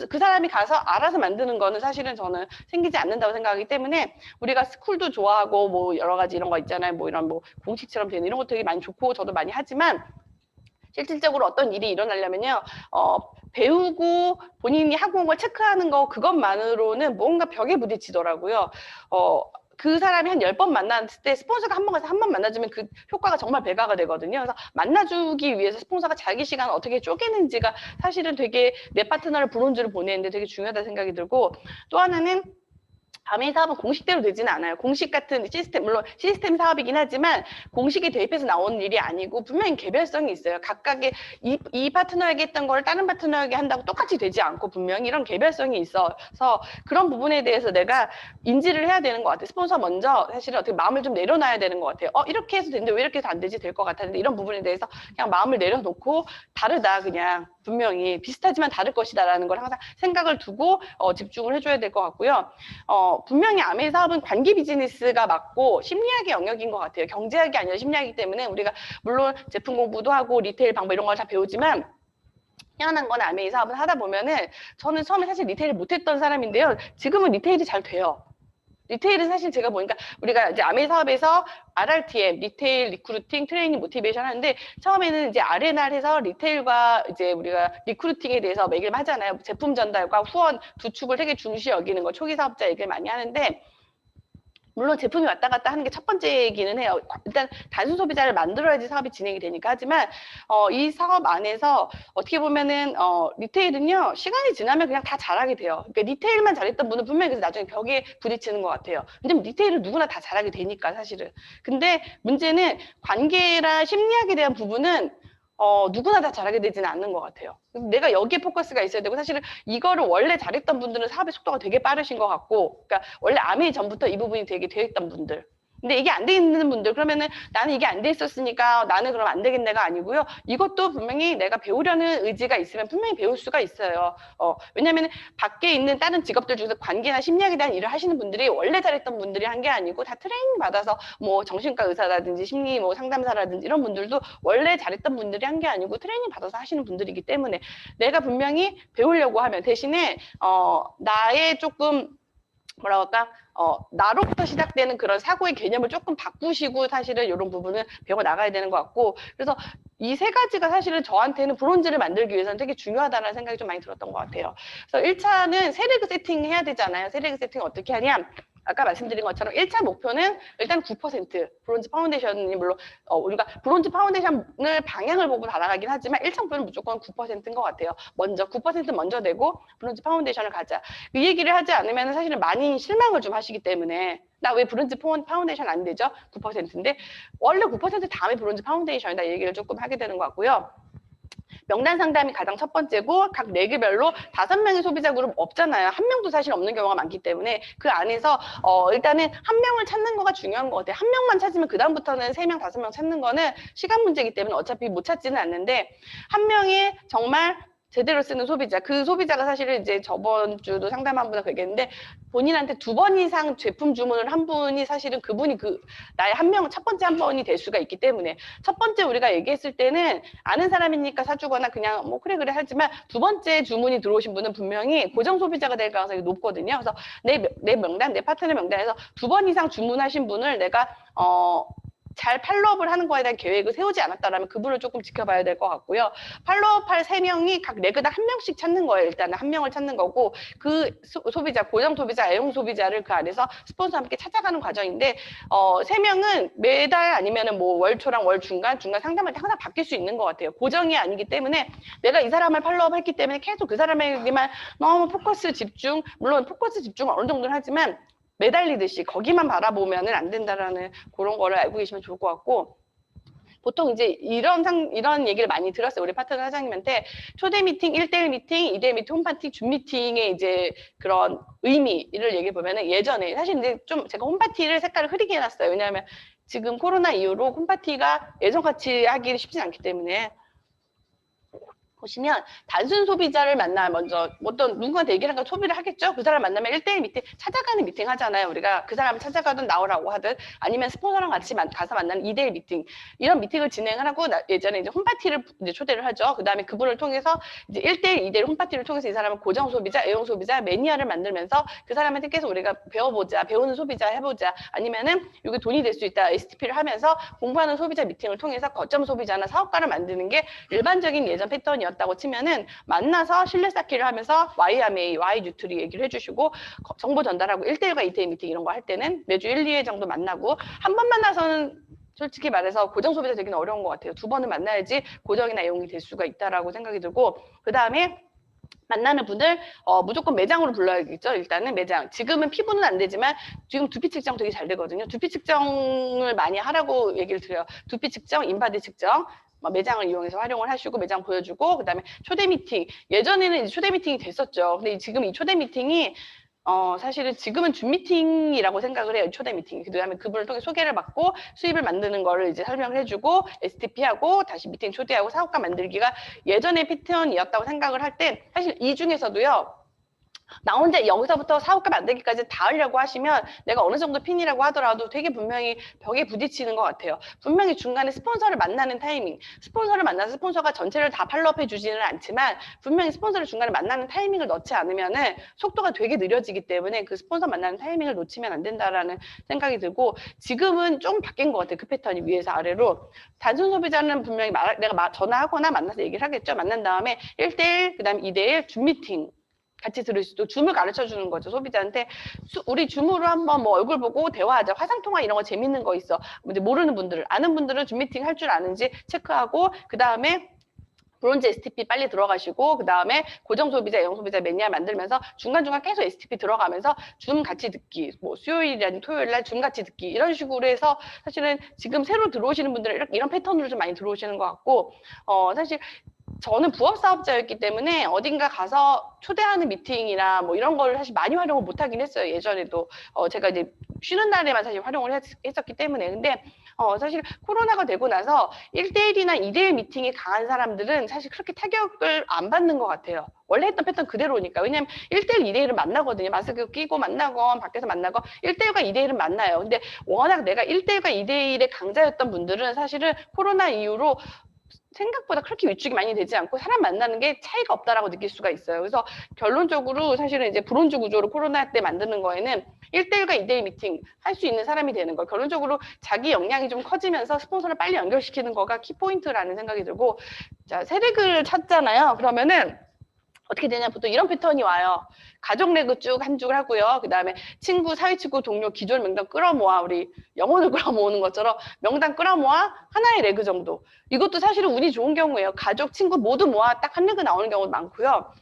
그 사람이 가서 알아서 만드는 거는 사실은 저는 생기지 않는다고 생각하기 때문에, 우리가 스쿨도 좋아하고 뭐 여러 가지 이런 거 있잖아요. 뭐 이런 뭐 공식처럼 되는 이런 것도 되게 많이 좋고 저도 많이 하지만, 실질적으로 어떤 일이 일어나려면요, 배우고 본인이 하고 온 걸 체크하는 거, 그것만으로는 뭔가 벽에 부딪히더라고요. 그 사람이 한 10번 만났을 때 스폰서가 한 번 가서 한 번 만나주면 그 효과가 정말 배가가 되거든요. 그래서 만나주기 위해서 스폰서가 자기 시간을 어떻게 쪼개는지가 사실은 되게 내 파트너를 브론즈를 보내는데 되게 중요하다는 생각이 들고, 또 하나는 아메이 사업은 공식대로 되지는 않아요. 공식 같은 시스템, 물론 시스템 사업이긴 하지만 공식이 대입해서 나오는 일이 아니고 분명히 개별성이 있어요. 각각의 이 파트너에게 했던 걸 다른 파트너에게 한다고 똑같이 되지 않고 분명히 이런 개별성이 있어서 그런 부분에 대해서 내가 인지를 해야 되는 것 같아요. 스폰서 먼저 사실은 어떻게 마음을 좀 내려놔야 되는 것 같아요. 이렇게 해서 되는데 왜 이렇게 해서 안 되지? 될 것 같았는데 이런 부분에 대해서 그냥 마음을 내려놓고 다르다 그냥 분명히 비슷하지만 다를 것이다라는 걸 항상 생각을 두고 집중을 해줘야 될 것 같고요. 분명히 아메이 사업은 관계 비즈니스가 맞고 심리학의 영역인 것 같아요. 경제학이 아니라 심리학이기 때문에 우리가 물론 제품 공부도 하고 리테일 방법 이런 걸 다 배우지만 희한한 건 아메이 사업을 하다 보면은 저는 처음에 사실 리테일을 못했던 사람인데요. 지금은 리테일이 잘 돼요. 리테일은 사실 제가 보니까 우리가 이제 아메이 사업에서 RRTM, 리테일, 리크루팅, 트레이닝, 모티베이션 하는데 처음에는 이제 R&R 해서 리테일과 이제 우리가 리크루팅에 대해서 얘기를 하잖아요. 제품 전달과 후원 두 축을 되게 중시 여기는 거 초기 사업자 얘기를 많이 하는데 물론 제품이 왔다 갔다 하는 게 첫 번째이기는 해요. 일단 단순 소비자를 만들어야지 사업이 진행이 되니까 하지만 이 사업 안에서 어떻게 보면은 리테일은요 시간이 지나면 그냥 다 잘하게 돼요. 그러니까 리테일만 잘했던 분은 분명히 그래서 나중에 벽에 부딪히는 것 같아요. 근데 리테일은 누구나 다 잘하게 되니까 사실은. 근데 문제는 관계나 심리학에 대한 부분은 누구나 다 잘하게 되지는 않는 것 같아요. 내가 여기에 포커스가 있어야 되고 사실은 이거를 원래 잘했던 분들은 사업의 속도가 되게 빠르신 것 같고 그러니까 원래 아메이 전부터 이 부분이 되게 되어 있던 분들 근데 이게 안 돼 있는 분들 그러면은 나는 이게 안 돼 있었으니까 나는 그럼 안 되겠네가 아니고요. 이것도 분명히 내가 배우려는 의지가 있으면 분명히 배울 수가 있어요. 왜냐하면 밖에 있는 다른 직업들 중에서 관계나 심리학에 대한 일을 하시는 분들이 원래 잘했던 분들이 한 게 아니고 다 트레이닝 받아서 뭐 정신과 의사라든지 심리 뭐 상담사라든지 이런 분들도 원래 잘했던 분들이 한 게 아니고 트레이닝 받아서 하시는 분들이기 때문에 내가 분명히 배우려고 하면 대신에 나의 조금 뭐라 할까? 나로부터 시작되는 그런 사고의 개념을 조금 바꾸시고 사실은 이런 부분은 배워 나가야 되는 것 같고 그래서 이 세 가지가 사실은 저한테는 브론즈를 만들기 위해서는 되게 중요하다는 생각이 좀 많이 들었던 것 같아요. 그래서 1차는 세레그 세팅 해야 되잖아요. 세레그 세팅 어떻게 하냐? 아까 말씀드린 것처럼 1차 목표는 일단 9% 브론즈 파운데이션이 물론 우리가 브론즈 파운데이션을 방향을 보고 달아가긴 하지만 1차 목표는 무조건 9%인 것 같아요. 먼저 9% 먼저 내고 브론즈 파운데이션을 가자. 이 얘기를 하지 않으면 사실은 많이 실망을 좀 하시기 때문에 나 왜 브론즈 파운데이션 안 되죠? 9%인데 원래 9% 다음에 브론즈 파운데이션이다 이 얘기를 조금 하게 되는 것 같고요. 명단 상담이 가장 첫 번째고 각 레그별로 5명의 소비자 그룹 없잖아요. 한 명도 사실 없는 경우가 많기 때문에 그 안에서 일단은 한 명을 찾는 거가 중요한 것 같아요. 한 명만 찾으면 그 다음부터는 3명, 5명 찾는 거는 시간 문제이기 때문에 어차피 못 찾지는 않는데 한 명이 정말 제대로 쓰는 소비자. 그 소비자가 사실은 이제 저번 주도 상담한 분하고 얘기했는데 본인한테 2번 이상 제품 주문을 한 분이 사실은 그분이 나의 한 명, 첫 번째 한 번이 될 수가 있기 때문에 첫 번째 우리가 얘기했을 때는 아는 사람이니까 사주거나 그냥 뭐 그래 하지만 두 번째 주문이 들어오신 분은 분명히 고정 소비자가 될 가능성이 높거든요. 그래서 내 명단, 내 파트너 명단에서 2번 이상 주문하신 분을 내가 잘 팔로업을 하는 거에 대한 계획을 세우지 않았다라면 그분을 조금 지켜봐야 될 것 같고요. 팔로업할 3명이 각 레그당 1명씩 찾는 거예요. 일단은 1명을 찾는 거고 그 소비자, 고정 소비자, 애용 소비자를 그 안에서 스폰서와 함께 찾아가는 과정인데 3명은 매달 아니면은 뭐 월초랑 월 중간 상담할 때 항상 바뀔 수 있는 것 같아요. 고정이 아니기 때문에 내가 이 사람을 팔로업 했기 때문에 계속 그 사람에게만 너무 포커스 집중, 물론 포커스 집중은 어느 정도는 하지만 매달리듯이 거기만 바라보면은 안 된다라는 그런 거를 알고 계시면 좋을 것 같고 보통 이제 이런 얘기를 많이 들었어요. 우리 파트너 사장님한테 초대 미팅, 1대1 미팅, 2대1 미팅, 홈파티, 줌 미팅의 이제 그런 의미를 얘기해 보면은 예전에 사실 이제 좀 제가 홈파티를 색깔을 흐리게 해놨어요. 왜냐하면 지금 코로나 이후로 홈파티가 예전같이 하기 쉽지 않기 때문에 보시면 단순 소비자를 만나 먼저 어떤 누군가한테 얘기를 하니까 소비를 하겠죠. 그 사람 만나면 1대1 미팅 찾아가는 미팅 하잖아요. 우리가 그 사람을 찾아가든 나오라고 하든 아니면 스폰서랑 같이 가서 만나는 2대1 미팅 이런 미팅을 진행을 하고 예전에 이제 홈파티를 이제 초대를 하죠. 그 다음에 그분을 통해서 이제 1대1, 2대1 홈파티를 통해서 이 사람은 고정 소비자, 애용 소비자, 매니아를 만들면서 그 사람한테 계속 우리가 배워보자, 배우는 소비자 해보자 아니면은 이게 돈이 될 수 있다 STP를 하면서 공부하는 소비자 미팅을 통해서 거점 소비자나 사업가를 만드는 게 일반적인 예전 패턴이었어요. 였다고 치면은 만나서 신뢰 쌓기를 하면서 Y아메이, Y뉴트리 얘기를 해주시고 정보 전달하고 1대1과 2대1 미팅 이런 거 할 때는 매주 1, 2회 정도 만나고 한 번 만나서는 솔직히 말해서 고정 소비자 되기는 어려운 것 같아요. 2번을 만나야지 고정이나 애용이 될 수가 있다라고 생각이 들고 그 다음에 만나는 분들 무조건 매장으로 불러야겠죠. 일단은 매장. 지금은 피부는 안 되지만 지금 두피 측정 되게 잘 되거든요. 두피 측정을 많이 하라고 얘기를 드려요. 두피 측정, 인바디 측정. 매장을 이용해서 활용을 하시고 매장 보여주고 그다음에 초대 미팅. 예전에는 이제 초대 미팅이 됐었죠. 근데 지금 이 초대 미팅이 사실은 지금은 줌 미팅이라고 생각을 해요. 초대 미팅. 그다음에 그분을 통해 소개를 받고 수입을 만드는 거를 이제 설명을 해주고 STP하고 다시 미팅 초대하고 사업가 만들기가 예전의 패턴이었다고 생각을 할 때 사실 이 중에서도요. 나 혼자 여기서부터 사업가 만들기까지 다 하려고 하시면 내가 어느 정도 핀이라고 하더라도 되게 분명히 벽에 부딪히는 것 같아요. 분명히 중간에 스폰서를 만나는 타이밍, 스폰서를 만나서 스폰서가 전체를 다 팔로우업 해주지는 않지만 분명히 스폰서를 중간에 만나는 타이밍을 넣지 않으면은 속도가 되게 느려지기 때문에 그 스폰서 만나는 타이밍을 놓치면 안 된다라는 생각이 들고 지금은 좀 바뀐 것 같아요. 그 패턴이 위에서 아래로. 단순 소비자는 분명히 내가 전화하거나 만나서 얘기를 하겠죠. 만난 다음에 1대1, 그 다음에 2대1 줌 미팅. 같이 들을 수도 줌을 가르쳐 주는 거죠. 소비자한테 우리 줌으로 한번 뭐 얼굴 보고 대화하자. 화상 통화 이런 거 재밌는 거 있어. 이제 모르는 분들, 아는 분들은 줌 미팅 할 줄 아는지 체크하고 그다음에 브론즈 STP 빨리 들어가시고 그다음에 고정 소비자, 영 소비자 매니아 만들면서 중간중간 계속 STP 들어가면서 줌 같이 듣기, 뭐 수요일이나 토요일 날 줌 같이 듣기 이런 식으로 해서 사실은 지금 새로 들어오시는 분들은 이런 패턴으로 좀 많이 들어오시는 것 같고 사실 저는 부업 사업자였기 때문에 어딘가 가서 초대하는 미팅이나 뭐 이런 걸 사실 많이 활용을 못 하긴 했어요. 예전에도 제가 이제 쉬는 날에만 사실 활용을 했었기 때문에 근데 사실 코로나가 되고 나서 1대1이나 2대1 미팅이 강한 사람들은 사실 그렇게 타격을 안 받는 것 같아요. 원래 했던 패턴 그대로니까. 왜냐면 1대1, 2대1은 만나거든요. 마스크 끼고 만나건 밖에서 만나건 1대1과 2대1은 만나요. 근데 워낙 내가 1대1과 2대1의 강자였던 분들은 사실은 코로나 이후로 생각보다 그렇게 위축이 많이 되지 않고 사람 만나는 게 차이가 없다라고 느낄 수가 있어요. 그래서 결론적으로 사실은 이제 브론즈 구조로 코로나 때 만드는 거에는 1대1과 2대1 미팅 할 수 있는 사람이 되는 거. 결론적으로 자기 역량이 좀 커지면서 스폰서를 빨리 연결시키는 거가 키포인트라는 생각이 들고 자, 세력을 찾잖아요. 그러면은 어떻게 되냐 보통 이런 패턴이 와요. 가족 레그 쭉 한 줄 하고요. 그 다음에 친구, 사회친구, 동료, 기존 명단 끌어모아 우리 영혼을 끌어모으는 것처럼 명단 끌어모아 하나의 레그 정도. 이것도 사실은 운이 좋은 경우예요. 가족, 친구 모두 모아 딱 한 레그 나오는 경우도 많고요.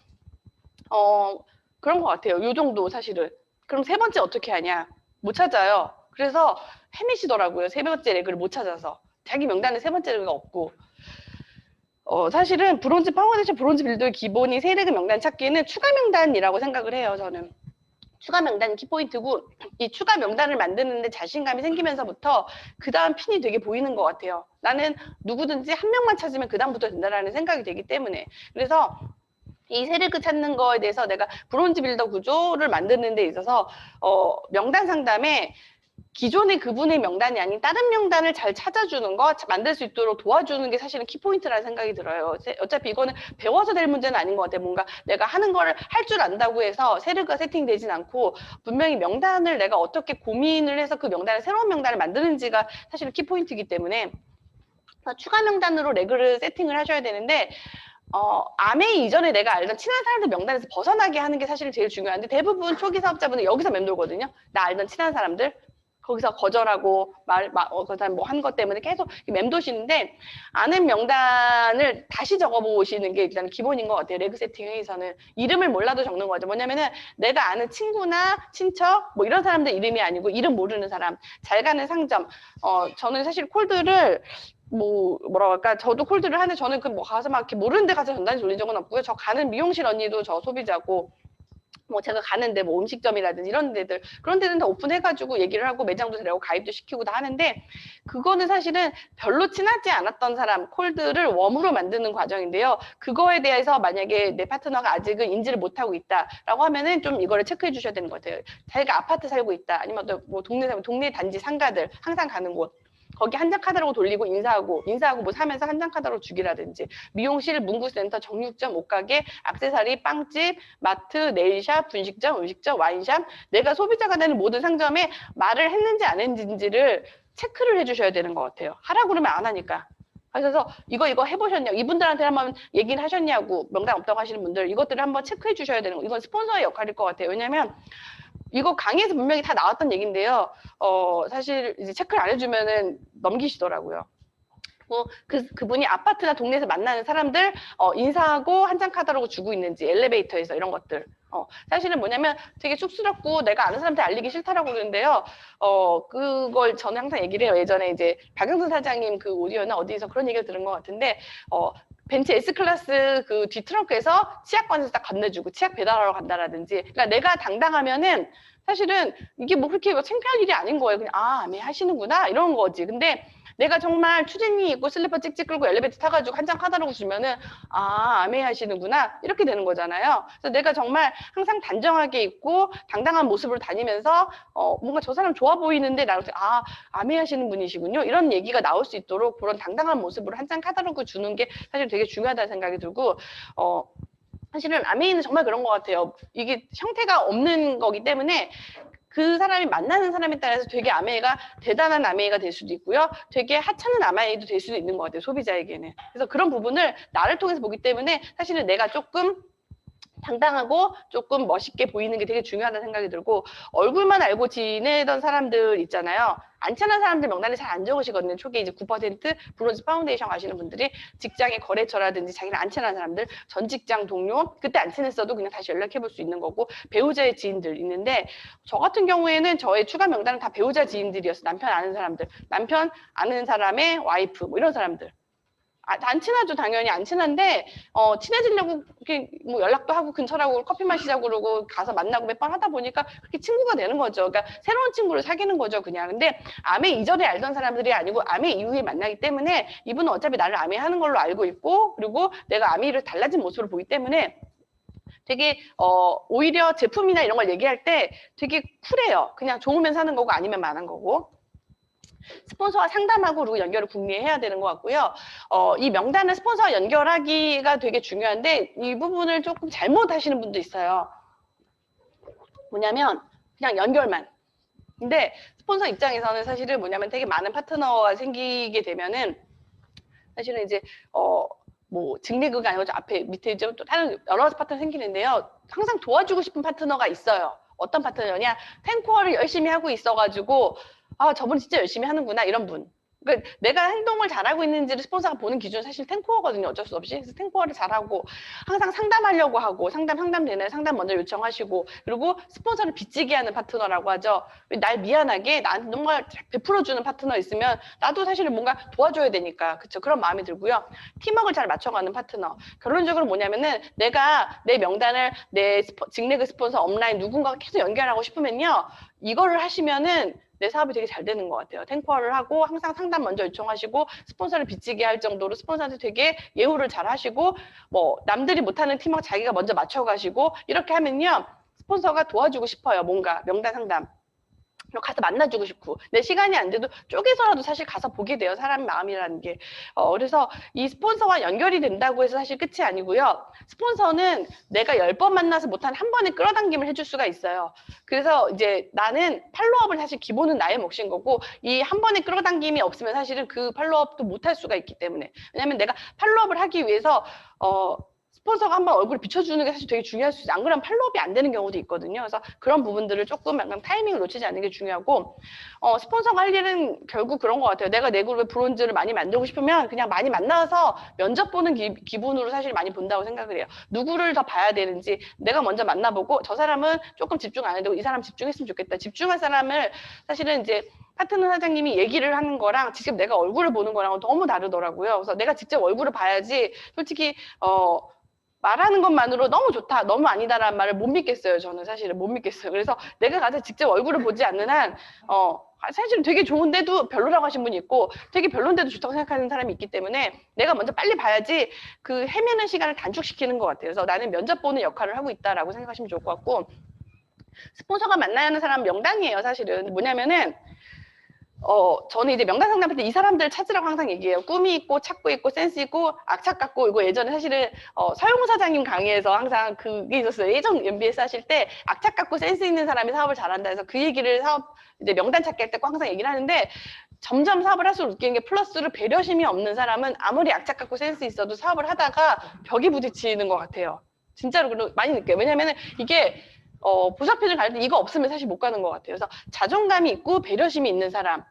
그런 것 같아요. 요 정도 사실은. 그럼 세 번째 어떻게 하냐? 못 찾아요. 그래서 헤매시더라고요. 세 번째 레그를 못 찾아서. 자기 명단에 세 번째 레그가 없고. 사실은 브론즈 파운데이션 브론즈 빌드의 기본이 세레그 명단 찾기는 추가 명단이라고 생각을 해요. 저는 추가 명단이 키포인트고 이 추가 명단을 만드는데 자신감이 생기면서부터 그 다음 핀이 되게 보이는 것 같아요. 나는 누구든지 한 명만 찾으면 그 다음부터 된다라는 생각이 되기 때문에 그래서 이 세르그 찾는 거에 대해서 내가 브론즈 빌더 구조를 만드는 데 있어서 명단 상담에 기존의 그분의 명단이 아닌 다른 명단을 잘 찾아주는 거 만들 수 있도록 도와주는 게 사실은 키포인트라는 생각이 들어요. 어차피 이거는 배워서 될 문제는 아닌 것 같아요. 뭔가 내가 하는 거를 할 줄 안다고 해서 세르가 세팅되진 않고 분명히 명단을 내가 어떻게 고민을 해서 그 명단을 새로운 명단을 만드는지가 사실은 키포인트이기 때문에 추가 명단으로 레그를 세팅을 하셔야 되는데 아메이 이전에 내가 알던 친한 사람들 명단에서 벗어나게 하는 게 사실 제일 중요한데 대부분 초기 사업자분은 여기서 맴돌거든요. 나 알던 친한 사람들. 거기서 거절하고 그다음 뭐 한 것 때문에 계속 맴도시는데 아는 명단을 다시 적어보시는 게 일단 기본인 것 같아요. 레그 세팅에서는 이름을 몰라도 적는 거죠. 뭐냐면은 내가 아는 친구나 친척 뭐 이런 사람들 이름이 아니고 이름 모르는 사람, 잘 가는 상점. 저는 사실 콜드를 뭐라고 할까 저도 콜드를 하는데 저는 그 뭐 가서 막 이렇게 모르는 데 가서 전단지 돌린 적은 없고요. 저 가는 미용실 언니도 저 소비자고. 뭐 제가 가는데 뭐 음식점이라든지 이런 데들 그런 데는 다 오픈해가지고 얘기를 하고 매장도 데려고 가입도 시키고 다 하는데 그거는 사실은 별로 친하지 않았던 사람 콜드를 웜으로 만드는 과정인데요. 그거에 대해서 만약에 내 파트너가 아직은 인지를 못하고 있다라고 하면은 좀 이거를 체크해 주셔야 되는 것 같아요. 자기가 아파트 살고 있다 아니면 또 뭐 동네 단지 상가들 항상 가는 곳 거기 한 장 카드라고 돌리고 인사하고 뭐 사면서 한 장 카드로 주기라든지 미용실, 문구센터, 정육점, 옷가게, 액세서리, 빵집, 마트, 네일샵, 분식점, 음식점, 와인샵 내가 소비자가 되는 모든 상점에 말을 했는지 안 했는지를 체크를 해주셔야 되는 것 같아요. 하라고 그러면 안 하니까. 그래서 이거 해보셨냐고 이분들한테 한번 얘기를 하셨냐고 명단 없다고 하시는 분들 이것들을 한번 체크해 주셔야 되는 거 이건 스폰서의 역할일 것 같아요. 왜냐하면 이거 강의에서 분명히 다 나왔던 얘기인데요. 사실 이제 체크를 안 해주면은 넘기시더라고요. 그분이 아파트나 동네에서 만나는 사람들 인사하고 한 장 카드라고 주고 있는지, 엘리베이터에서 이런 것들. 사실은 뭐냐면 되게 쑥스럽고 내가 아는 사람한테 알리기 싫다라고 그러는데요. 그걸 저는 항상 얘기를 해요. 예전에 이제 박영선 사장님 그 오디오나 어디서 그런 얘기를 들은 것 같은데, 벤츠 S클래스 그 뒤트렁크에서 치약관에서 딱 건네주고 치약 배달하러 간다라든지. 그러니까 내가 당당하면은 사실은 이게 뭐 그렇게 창피할 일이 아닌 거예요. 그냥 아매 하시는구나 이런 거지. 근데 내가 정말 추진이 있고 슬리퍼 찍찍 끌고 엘리베이터 타가지고 한 장 카달라고 주면은 아매 하시는구나 이렇게 되는 거잖아요. 그래서 내가 정말 항상 단정하게 있고 당당한 모습으로 다니면서 뭔가 저 사람 좋아 보이는데 나한테 아매 하시는 분이시군요 이런 얘기가 나올 수 있도록 그런 당당한 모습으로 한 장 카달라고 주는 게 사실 되게 중요하다는 생각이 들고 사실은 아메이는 정말 그런 것 같아요. 이게 형태가 없는 거기 때문에 그 사람이 만나는 사람에 따라서 되게 아메이가 대단한 아메이가 될 수도 있고요. 되게 하찮은 아메이도 될 수도 있는 것 같아요. 소비자에게는. 그래서 그런 부분을 나를 통해서 보기 때문에 사실은 내가 조금 당당하고 조금 멋있게 보이는 게 되게 중요하다는 생각이 들고 얼굴만 알고 지내던 사람들 있잖아요. 안 친한 사람들 명단에 잘 안 적으시거든요. 초기 이제 9% 브론즈 파운데이션 가시는 분들이 직장의 거래처라든지 자기랑 안 친한 사람들, 전 직장 동료, 그때 안 친했어도 그냥 다시 연락해 볼 수 있는 거고 배우자의 지인들 있는데 저 같은 경우에는 저의 추가 명단은 다 배우자 지인들이었어요. 남편 아는 사람들, 남편 아는 사람의 와이프 뭐 이런 사람들. 안 친하죠. 당연히 안 친한데 친해지려고 이렇게 뭐 연락도 하고 근처라고 커피 마시자고 그러고 가서 만나고 몇 번 하다 보니까 그렇게 친구가 되는 거죠. 그러니까 새로운 친구를 사귀는 거죠. 그냥. 근데 아메 이전에 알던 사람들이 아니고 아메 이후에 만나기 때문에 이분은 어차피 나를 아메 하는 걸로 알고 있고 그리고 내가 아메를 달라진 모습을 보기 때문에 되게 오히려 제품이나 이런 걸 얘기할 때 되게 쿨해요. 그냥 좋으면 사는 거고 아니면 만한 거고. 스폰서와 상담하고 그리고 연결을 궁리해야 되는 것 같고요. 이 명단을 스폰서와 연결하기가 되게 중요한데 이 부분을 조금 잘못하시는 분도 있어요. 뭐냐면 그냥 연결만. 근데 스폰서 입장에서는 사실은 뭐냐면 되게 많은 파트너가 생기게 되면은 사실은 이제 뭐 직리그가 아니고 앞에 밑에 이제 또 다른 여러 파트너 생기는데요. 항상 도와주고 싶은 파트너가 있어요. 어떤 파트너냐? 탱코어를 열심히 하고 있어가지고 저분 진짜 열심히 하는구나 이런 분. 그러니까 내가 행동을 잘하고 있는지를 스폰서가 보는 기준은 사실 탱코어거든요. 어쩔 수 없이. 그래서 탱코어를 잘하고 항상 상담하려고 하고 상담 되나요? 상담 먼저 요청하시고 그리고 스폰서를 빚지게 하는 파트너라고 하죠. 날 미안하게 나한테 뭔가 베풀어주는 파트너 있으면 나도 사실은 뭔가 도와줘야 되니까 그쵸 그런 마음이 들고요. 팀워크를 잘 맞춰가는 파트너. 결론적으로 뭐냐면은 내가 내 명단을 내 직리그 스폰서 업라인 누군가가 계속 연결하고 싶으면요. 이거를 하시면은 내 사업이 되게 잘 되는 것 같아요. 탱커를 하고 항상 상담 먼저 요청하시고 스폰서를 빚지게 할 정도로 스폰서한테 되게 예우를 잘 하시고 뭐 남들이 못하는 팀하고 자기가 먼저 맞춰가시고 이렇게 하면요. 스폰서가 도와주고 싶어요. 뭔가 명단 상담. 가서 만나주고 싶고 내 시간이 안 돼도 쪼개서라도 사실 가서 보게 돼요. 사람 마음이라는 게. 그래서 이 스폰서와 연결이 된다고 해서 사실 끝이 아니고요. 스폰서는 내가 10번 만나서 못한 한 번에 끌어당김을 해줄 수가 있어요. 그래서 이제 나는 팔로업을 사실 기본은 나의 몫인 거고 이 한 번에 끌어당김이 없으면 사실은 그 팔로업도 못할 수가 있기 때문에 왜냐면 내가 팔로업을 하기 위해서 스폰서가 한번 얼굴을 비춰주는 게 사실 되게 중요할 수 있어요. 안 그러면 팔로업이 안 되는 경우도 있거든요. 그래서 그런 부분들을 조금 약간 타이밍을 놓치지 않는 게 중요하고 스폰서가 할 일은 결국 그런 것 같아요. 내가 내 그룹에 브론즈를 많이 만들고 싶으면 그냥 많이 만나서 면접 보는 기분으로 사실 많이 본다고 생각을 해요. 누구를 더 봐야 되는지 내가 먼저 만나보고 저 사람은 조금 집중 안 해도 이 사람 집중했으면 좋겠다. 집중할 사람을 사실은 이제 파트너 사장님이 얘기를 하는 거랑 직접 내가 얼굴을 보는 거랑은 너무 다르더라고요. 그래서 내가 직접 얼굴을 봐야지 솔직히 말하는 것만으로 너무 좋다, 너무 아니다라는 말을 못 믿겠어요. 저는 사실은 못 믿겠어요. 그래서 내가 가서 직접 얼굴을 보지 않는 한 사실은 되게 좋은데도 별로라고 하신 분이 있고 되게 별론데도 좋다고 생각하는 사람이 있기 때문에 내가 먼저 빨리 봐야지 그 헤매는 시간을 단축시키는 것 같아요. 그래서 나는 면접 보는 역할을 하고 있다라고 생각하시면 좋을 것 같고 스폰서가 만나야 하는 사람 명단이에요. 사실은 뭐냐면은 저는 이제 명단 상담할 때 이 사람들 찾으라고 항상 얘기해요. 꿈이 있고 찾고 있고 센스 있고 악착 같고 이거 예전에 사실은 서영우 사장님 강의에서 항상 그게 있었어요. 예전 MBS 하실 때 악착 같고 센스 있는 사람이 사업을 잘한다 해서 그 얘기를 이제 명단 찾기 할 때 꼭 항상 얘기를 하는데 점점 사업을 할수록 느끼는 게 플러스로 배려심이 없는 사람은 아무리 악착 같고 센스 있어도 사업을 하다가 벽에 부딪히는 것 같아요. 진짜로 많이 느껴요. 왜냐면은 이게 부사표를 갈 때 이거 없으면 사실 못 가는 것 같아요. 그래서 자존감이 있고 배려심이 있는 사람은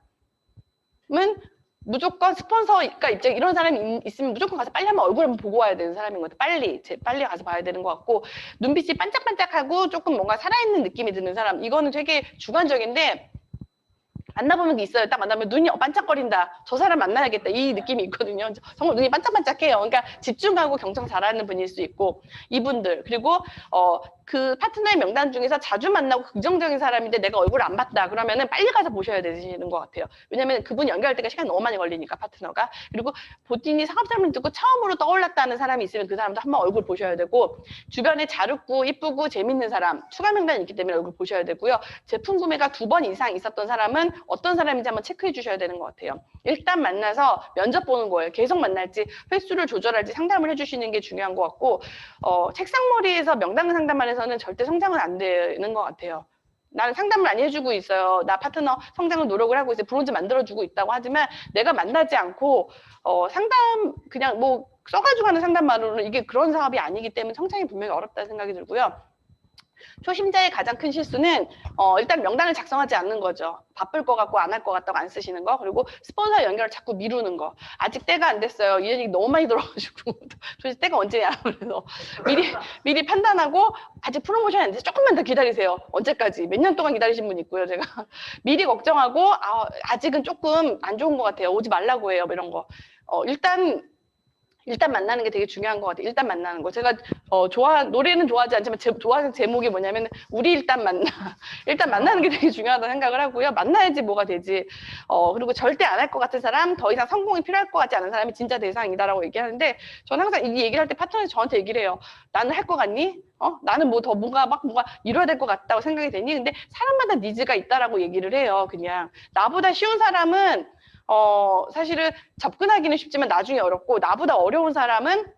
무조건 스폰서가 입장 이런 사람이 있으면 무조건 가서 빨리 한번 얼굴 한번 보고 와야 되는 사람인 것 같아요. 빨리 가서 봐야 되는 것 같고 눈빛이 반짝반짝하고 조금 뭔가 살아있는 느낌이 드는 사람 이거는 되게 주관적인데 만나보면 게 있어요. 딱 만나면 눈이 반짝거린다. 저 사람 만나야겠다. 이 느낌이 있거든요. 정말 눈이 반짝반짝해요. 그러니까 집중하고 경청 잘하는 분일 수 있고 이분들 그리고 그 파트너의 명단 중에서 자주 만나고 긍정적인 사람인데 내가 얼굴을 안 봤다. 그러면은 빨리 가서 보셔야 되시는 것 같아요. 왜냐면 그분 연결할 때가 시간이 너무 많이 걸리니까 파트너가. 그리고 본인이 상업사람을 듣고 처음으로 떠올랐다는 사람이 있으면 그 사람도 한번 얼굴 보셔야 되고 주변에 잘 웃고 이쁘고 재밌는 사람 추가 명단이 있기 때문에 얼굴 보셔야 되고요. 제품 구매가 2번 이상 있었던 사람은 어떤 사람인지 한번 체크해 주셔야 되는 것 같아요. 일단 만나서 면접 보는 거예요. 계속 만날지 횟수를 조절할지 상담을 해주시는 게 중요한 것 같고 책상머리에서 명당 상담만 해서는 절대 성장은 안 되는 것 같아요. 나는 상담을 많이 해주고 있어요. 나 파트너 성장을 노력을 하고 있어요. 브론즈 만들어주고 있다고 하지만 내가 만나지 않고 상담 그냥 뭐 써가지고 하는 상담만으로는 이게 그런 사업이 아니기 때문에 성장이 분명히 어렵다는 생각이 들고요. 초심자의 가장 큰 실수는 일단 명단을 작성하지 않는 거죠. 바쁠 것 같고 안 할 것 같다고 안 쓰시는 거. 그리고 스폰서 연결을 자꾸 미루는 거. 아직 때가 안 됐어요. 이 얘기 너무 많이 들어가지고 도대체 때가 언제냐. 그래서 미리 판단하고 아직 프로모션이 안 돼서 조금만 더 기다리세요. 언제까지? 몇 년 동안 기다리신 분 있고요. 제가 미리 걱정하고 아직은 조금 안 좋은 것 같아요. 오지 말라고 해요. 이런 거. 일단 만나는 게 되게 중요한 것 같아요. 일단 만나는 거. 제가 노래는 좋아하지 않지만 좋아하는 제목이 뭐냐면 우리 일단 만나. 일단 만나는 게 되게 중요하다고 생각을 하고요. 만나야지 뭐가 되지. 그리고 절대 안 할 것 같은 사람, 더 이상 성공이 필요할 것 같지 않은 사람이 진짜 대상이다라고 얘기하는데 저는 항상 이 얘기를 할 때 파트너에서 저한테 얘기를 해요. 나는 할 것 같니? 나는 뭐 더 뭔가 이뤄야 될 것 같다고 생각이 되니? 근데 사람마다 니즈가 있다라고 얘기를 해요. 그냥 나보다 쉬운 사람은 사실은 접근하기는 쉽지만 나중에 어렵고 나보다 어려운 사람은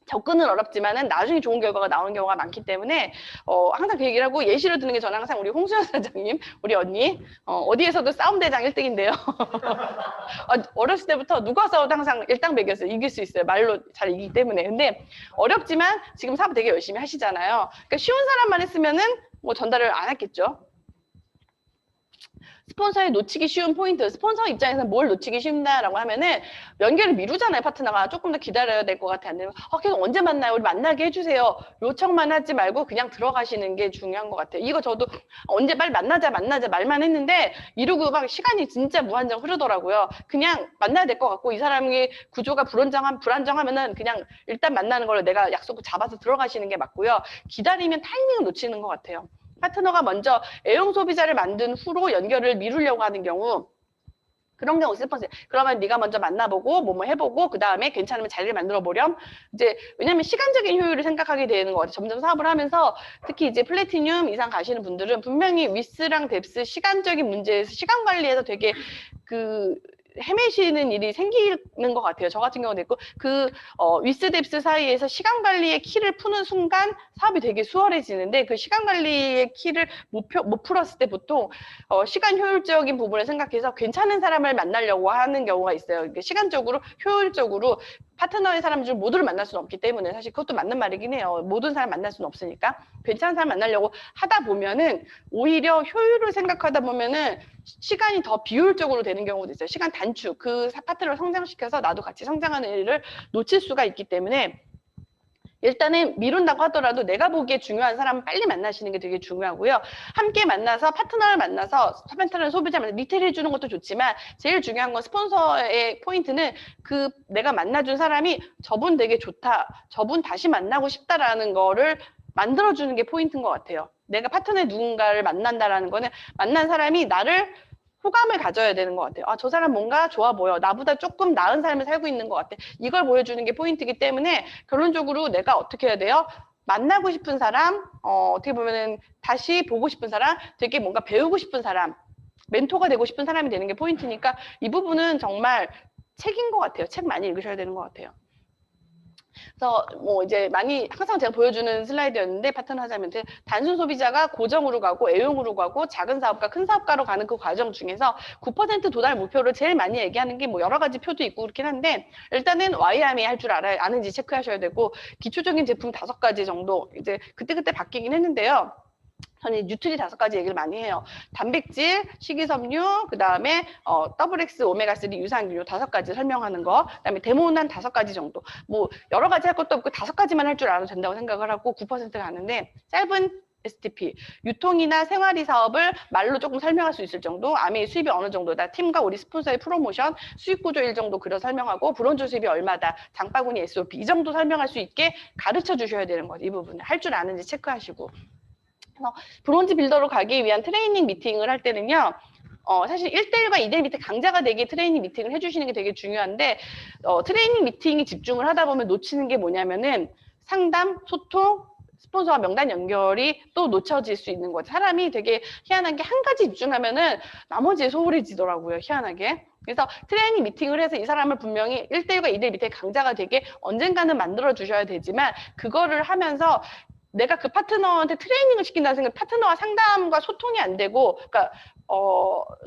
접근은 어렵지만은 나중에 좋은 결과가 나오는 경우가 많기 때문에 항상 그 얘기를 하고 예시를 드는 게 저는 항상 우리 홍수연 사장님, 우리 언니 어디에서도 싸움대장 1등인데요. 어렸을 때부터 누가 싸워도 항상 일당백이었어요. 이길 수 있어요. 말로 잘 이기기 때문에. 근데 어렵지만 지금 사업 되게 열심히 하시잖아요. 그러니까 쉬운 사람만 했으면은 뭐 전달을 안 했겠죠. 스폰서에 놓치기 쉬운 포인트, 스폰서 입장에서는 뭘 놓치기 쉽나라고 하면은 연결을 미루잖아요. 파트너가 조금 더 기다려야 될 것 같아. 안 되면 계속 언제 만나요? 우리 만나게 해주세요. 요청만 하지 말고 그냥 들어가시는 게 중요한 것 같아요. 이거 저도 언제 빨리 만나자 말만 했는데 이러고 막 시간이 진짜 무한정 흐르더라고요. 그냥 만나야 될 것 같고 이 사람이 구조가 불안정하면은 그냥 일단 만나는 걸로 내가 약속을 잡아서 들어가시는 게 맞고요. 기다리면 타이밍을 놓치는 것 같아요. 파트너가 먼저 애용 소비자를 만든 후로 연결을 미루려고 하는 경우 그런 경우 스폰서 그러면 네가 먼저 만나보고 뭐 해보고 그 다음에 괜찮으면 자리를 만들어 보렴. 이제 왜냐면 시간적인 효율을 생각하게 되는 것 같아요. 점점 사업을 하면서 특히 이제 플래티늄 이상 가시는 분들은 분명히 위스랑 뎁스 시간적인 문제에서 시간 관리에서 되게 헤매시는 일이 생기는 것 같아요. 저 같은 경우도 있고 위스 뎁스 사이에서 시간 관리의 키를 푸는 순간 사업이 되게 수월해지는데 그 시간 관리의 키를 못 풀었을 때 보통 시간 효율적인 부분을 생각해서 괜찮은 사람을 만나려고 하는 경우가 있어요. 그러니까 시간적으로 효율적으로 파트너의 사람 중 모두를 만날 수는 없기 때문에 사실 그것도 맞는 말이긴 해요. 모든 사람 만날 수는 없으니까 괜찮은 사람 만나려고 하다 보면은 오히려 효율을 생각하다 보면은 시간이 더 비효율적으로 되는 경우도 있어요. 시간 단축, 그 파트너를 성장시켜서 나도 같이 성장하는 일을 놓칠 수가 있기 때문에 일단은 미룬다고 하더라도 내가 보기에 중요한 사람을 빨리 만나시는 게 되게 중요하고요. 함께 만나서 파트너를 만나서 파트너를 소비자 만나서 리테일 해주는 것도 좋지만 제일 중요한 건 스폰서의 포인트는 내가 만나준 사람이 저분 되게 좋다, 저분 다시 만나고 싶다라는 거를 만들어주는 게 포인트인 것 같아요. 내가 파트너의 누군가를 만난다라는 거는 만난 사람이 나를 호감을 가져야 되는 것 같아요. 저 사람 뭔가 좋아 보여. 나보다 조금 나은 삶을 살고 있는 것 같아. 이걸 보여주는 게 포인트이기 때문에 결론적으로 내가 어떻게 해야 돼요? 만나고 싶은 사람, 어떻게 보면은 다시 보고 싶은 사람, 되게 뭔가 배우고 싶은 사람, 멘토가 되고 싶은 사람이 되는 게 포인트니까 이 부분은 정말 책인 것 같아요. 책 많이 읽으셔야 되는 것 같아요. 그래서 뭐 이제 많이 항상 제가 보여주는 슬라이드였는데 파트너 하자면 단순 소비자가 고정으로 가고 애용으로 가고 작은 사업가 큰 사업가로 가는 그 과정 중에서 9% 도달 목표를 제일 많이 얘기하는 게 뭐 여러 가지 표도 있고 그렇긴 한데 일단은 YME 할 줄 아는지 체크하셔야 되고 기초적인 제품 5가지 정도 이제 그때그때 바뀌긴 했는데요. 저는 뉴트리 5가지 얘기를 많이 해요. 단백질, 식이섬유, 그 다음에 XX 오메가3 유산균 5가지 설명하는 거, 그 다음에 데모난 5가지 정도. 뭐 여러 가지 할 것도 없고 5가지만 할 줄 알아도 된다고 생각을 하고 9%가 가는데 짧은 STP, 유통이나 생활이 사업을 말로 조금 설명할 수 있을 정도, 아메이 수입이 어느 정도다, 팀과 우리 스폰서의 프로모션, 수익 구조 일 정도 그려 설명하고, 브론즈 수입이 얼마다, 장바구니 SOP 이 정도 설명할 수 있게 가르쳐 주셔야 되는 거죠. 이 부분을 할 줄 아는지 체크하시고. 그래서 브론즈 빌더로 가기 위한 트레이닝 미팅을 할 때는요. 사실 1대1과 2대1 밑에 강자가 되게 트레이닝 미팅을 해주시는 게 되게 중요한데 트레이닝 미팅이 집중을 하다 보면 놓치는 게 뭐냐면은 상담, 소통, 스폰서와 명단 연결이 또 놓쳐질 수 있는 거죠. 사람이 되게 희한한 게 한 가지 집중하면은 나머지에 소홀해지더라고요. 희한하게. 그래서 트레이닝 미팅을 해서 이 사람을 분명히 1대1과 2대1 밑에 강자가 되게 언젠가는 만들어 주셔야 되지만 그거를 하면서 내가 그 파트너한테 트레이닝을 시킨다는 생각, 파트너와 상담과 소통이 안 되고, 그러니까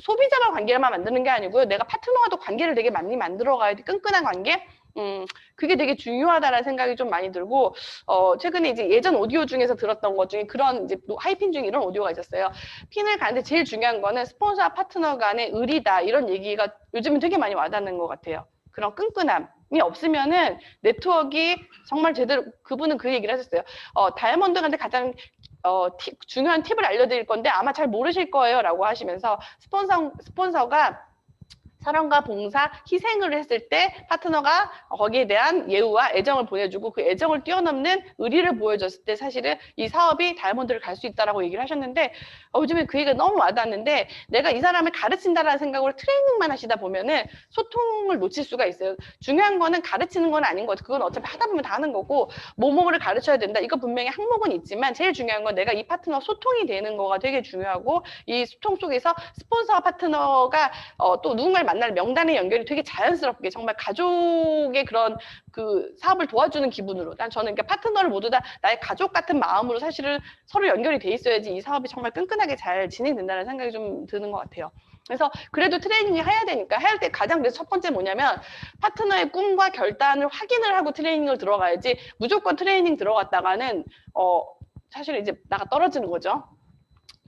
소비자와 관계만 만드는 게 아니고요. 내가 파트너와도 관계를 되게 많이 만들어가야 돼. 끈끈한 관계. 그게 되게 중요하다라는 생각이 좀 많이 들고, 최근에 이제 예전 오디오 중에서 들었던 것 중에 그런 이제 하이핀 중에 이런 오디오가 있었어요. 핀을 가는데 제일 중요한 거는 스폰서와 파트너 간의 의리다. 이런 얘기가 요즘은 되게 많이 와닿는 것 같아요. 그런 끈끈함이 없으면은 네트워크가 정말 제대로, 그분은 그 얘기를 하셨어요. 다이아몬드한테 가장 중요한 팁을 알려드릴 건데 아마 잘 모르실 거예요 라고 하시면서 스폰서가 사랑과 봉사, 희생을 했을 때 파트너가 거기에 대한 예우와 애정을 보여주고 그 애정을 뛰어넘는 의리를 보여줬을 때 사실은 이 사업이 다이아몬드를 갈 수 있다라고 얘기를 하셨는데 요즘에 그 얘기가 너무 와닿는데 내가 이 사람을 가르친다라는 생각으로 트레이닝만 하시다 보면은 소통을 놓칠 수가 있어요. 중요한 거는 가르치는 건 아닌 것 같아요. 그건 어차피 하다 보면 다 하는 거고 뭐뭐를 가르쳐야 된다. 이거 분명히 항목은 있지만 제일 중요한 건 내가 이 파트너 소통이 되는 거가 되게 중요하고 이 소통 속에서 스폰서와 파트너가 또 누군가를 만날 명단의 연결이 되게 자연스럽게 정말 가족의 그런 그 사업을 도와주는 기분으로 저는 그러니까 파트너를 모두 다 나의 가족 같은 마음으로 사실은 서로 연결이 돼 있어야지 이 사업이 정말 끈끈하게 잘 진행된다는 생각이 좀 드는 것 같아요. 그래서 그래도 트레이닝이 해야 되니까 해야 할 때 가장 그래서 첫 번째 뭐냐면 파트너의 꿈과 결단을 확인을 하고 트레이닝을 들어가야지 무조건 트레이닝 들어갔다가는 사실 이제 나가 떨어지는 거죠.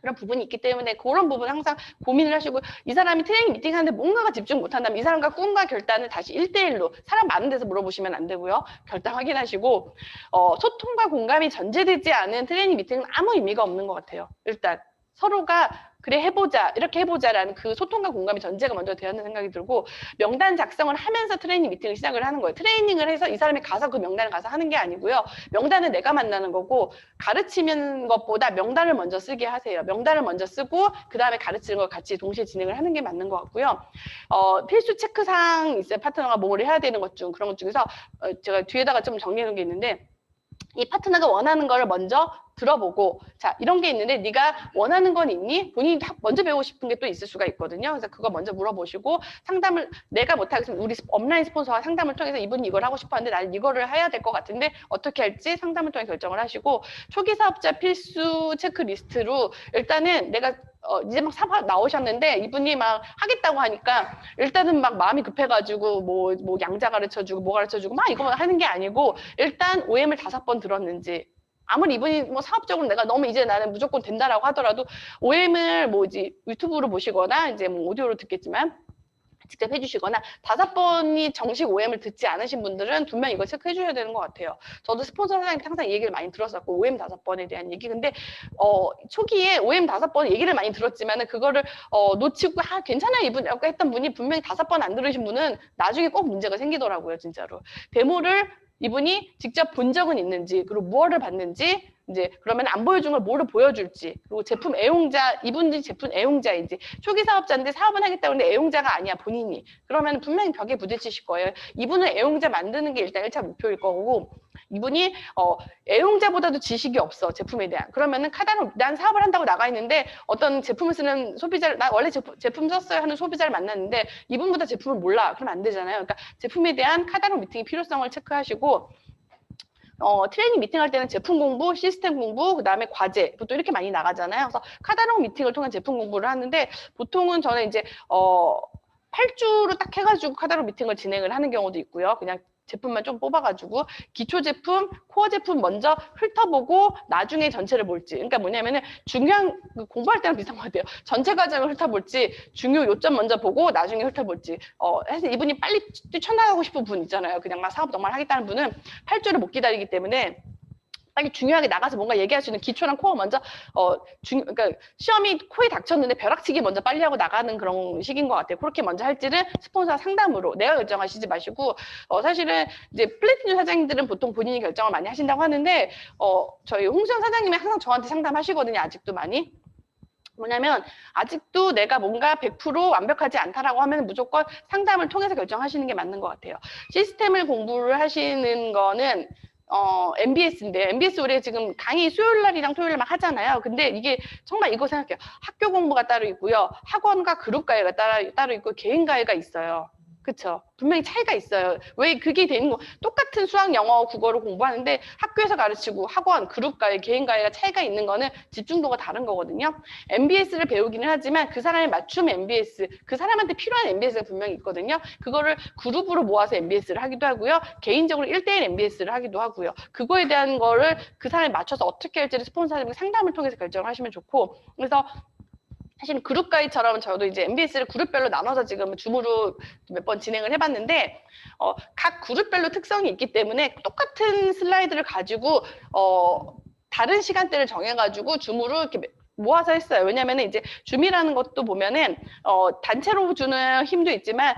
그런 부분이 있기 때문에 그런 부분 항상 고민을 하시고 이 사람이 트레이닝 미팅 하는데 뭔가가 집중 못한다면 이 사람과 꿈과 결단을 다시 1대1로 사람 많은 데서 물어보시면 안 되고요. 결단 확인하시고 소통과 공감이 전제되지 않은 트레이닝 미팅은 아무 의미가 없는 것 같아요. 일단 서로가 그래 해보자 이렇게 해보자라는 그 소통과 공감의 전제가 먼저 되었는 생각이 들고 명단 작성을 하면서 트레이닝 미팅을 시작을 하는 거예요. 트레이닝을 해서 이 사람이 가서 그 명단을 가서 하는 게 아니고요. 명단은 내가 만나는 거고 가르치는 것보다 명단을 먼저 쓰게 하세요. 명단을 먼저 쓰고 그 다음에 가르치는 걸 같이 동시에 진행을 하는 게 맞는 것 같고요. 필수 체크사항 있어요. 파트너가 뭘 해야 되는 것 중 그런 것 중에서 제가 뒤에다가 좀 정리해 놓은 게 있는데 이 파트너가 원하는 걸 먼저 들어보고 자 이런 게 있는데 네가 원하는 건 있니? 본인이 먼저 배우고 싶은 게 또 있을 수가 있거든요. 그래서 그거 먼저 물어보시고 상담을 내가 못하겠으면 우리 업라인 스폰서와 상담을 통해서 이분이 이걸 하고 싶어 하는데 나는 이거를 해야 될 것 같은데 어떻게 할지 상담을 통해 결정을 하시고 초기 사업자 필수 체크리스트로 일단은 내가 이제 막 사업 나오셨는데 이분이 막 하겠다고 하니까 일단은 막 마음이 급해가지고 뭐 양자 가르쳐주고 뭐 가르쳐주고 막 이거만 하는 게 아니고 일단 OM을 5번 들었는지 아무리 이분이 뭐 사업적으로 내가 너무 이제 나는 무조건 된다라고 하더라도 OM을 뭐지 유튜브로 보시거나 이제 뭐 오디오로 듣겠지만 직접 해주시거나 5번이 정식 OM을 듣지 않으신 분들은 분명히 이거 체크해 주셔야 되는 것 같아요. 저도 스폰서 사장님한테 항상 이 얘기를 많이 들었었고 OM 5번에 대한 얘기 근데 초기에 OM 5번 얘기를 많이 들었지만은 그거를 놓치고 괜찮아요 이분이라고 했던 분이 분명히 5번 안 들으신 분은 나중에 꼭 문제가 생기더라고요 진짜로. 데모를 이분이 직접 본 적은 있는지 그리고 무엇을 봤는지 이제 그러면 안 보여준 걸 뭐를 보여줄지 그리고 제품 애용자 이분들이 제품 애용자인지 초기 사업자인데 사업은 하겠다고 하는데 애용자가 아니야 본인이 그러면 분명히 벽에 부딪히실 거예요. 이분은 애용자 만드는 게 일단 1차 목표일 거고 이분이 애용자보다도 지식이 없어 제품에 대한 그러면은 카다로 난 사업을 한다고 나가 있는데 어떤 제품을 쓰는 소비자를 나 원래 제품 썼어요 하는 소비자를 만났는데 이분보다 제품을 몰라 그러면 안 되잖아요. 그러니까 제품에 대한 카다로 미팅의 필요성을 체크하시고 트레이닝 미팅할 때는 제품 공부, 시스템 공부, 그 다음에 과제 보통 이렇게 많이 나가잖아요. 그래서 카다롱 미팅을 통한 제품 공부를 하는데 보통은 저는 이제 8주로 딱 해가지고 카다롱 미팅을 진행을 하는 경우도 있고요. 그냥 제품만 좀 뽑아가지고 기초 제품, 코어 제품 먼저 훑어보고 나중에 전체를 볼지. 그러니까 뭐냐면은 중요한 공부할 때랑 비슷한 것 같아요. 전체 과정을 훑어볼지, 중요 요점 먼저 보고 나중에 훑어볼지. 사실 이분이 빨리 뛰쳐나가고 싶은 분 있잖아요. 그냥 막 사업 정말 하겠다는 분은 8주를 못 기다리기 때문에 빨리 중요하게 나가서 뭔가 얘기할 수 있는 기초랑 코어 먼저 그러니까 시험이 코에 닥쳤는데 벼락치기 먼저 빨리 하고 나가는 그런 식인 것 같아요. 그렇게 먼저 할지는 스폰서 상담으로 내가 결정하시지 마시고 사실은 이제 플래티늄 사장님들은 보통 본인이 결정을 많이 하신다고 하는데 저희 홍수연 사장님이 항상 저한테 상담하시거든요. 아직도 많이. 뭐냐면 아직도 내가 뭔가 100% 완벽하지 않다라고 하면 무조건 상담을 통해서 결정하시는 게 맞는 것 같아요. 시스템을 공부를 하시는 거는 MBS인데 MBS 우리 지금 강의 수요일 날이랑 토요일 날 하잖아요. 근데 이게 정말 이거 생각해요. 학교 공부가 따로 있고요. 학원과 그룹 과외가 따로 있고 개인 과외가 있어요. 그쵸? 분명히 차이가 있어요. 왜 그게 되는 거? 똑같은 수학, 영어, 국어를 공부하는데 학교에서 가르치고 학원, 그룹 과외, 개인 과외가 차이가 있는 거는 집중도가 다른 거거든요. MBS를 배우기는 하지만 그 사람에 맞춤 MBS, 그 사람한테 필요한 MBS가 분명히 있거든요. 그거를 그룹으로 모아서 MBS를 하기도 하고요. 개인적으로 1대1 MBS를 하기도 하고요. 그거에 대한 거를 그 사람에 맞춰서 어떻게 할지를 스폰서님과 상담을 통해서 결정하시면 좋고, 그래서 사실 그룹 가이드처럼 저도 이제 MBS를 그룹별로 나눠서 지금 줌으로 몇 번 진행을 해봤는데 각 그룹별로 특성이 있기 때문에 똑같은 슬라이드를 가지고 다른 시간대를 정해가지고 줌으로 이렇게 모아서 했어요. 왜냐면 이제 줌이라는 것도 보면은 단체로 주는 힘도 있지만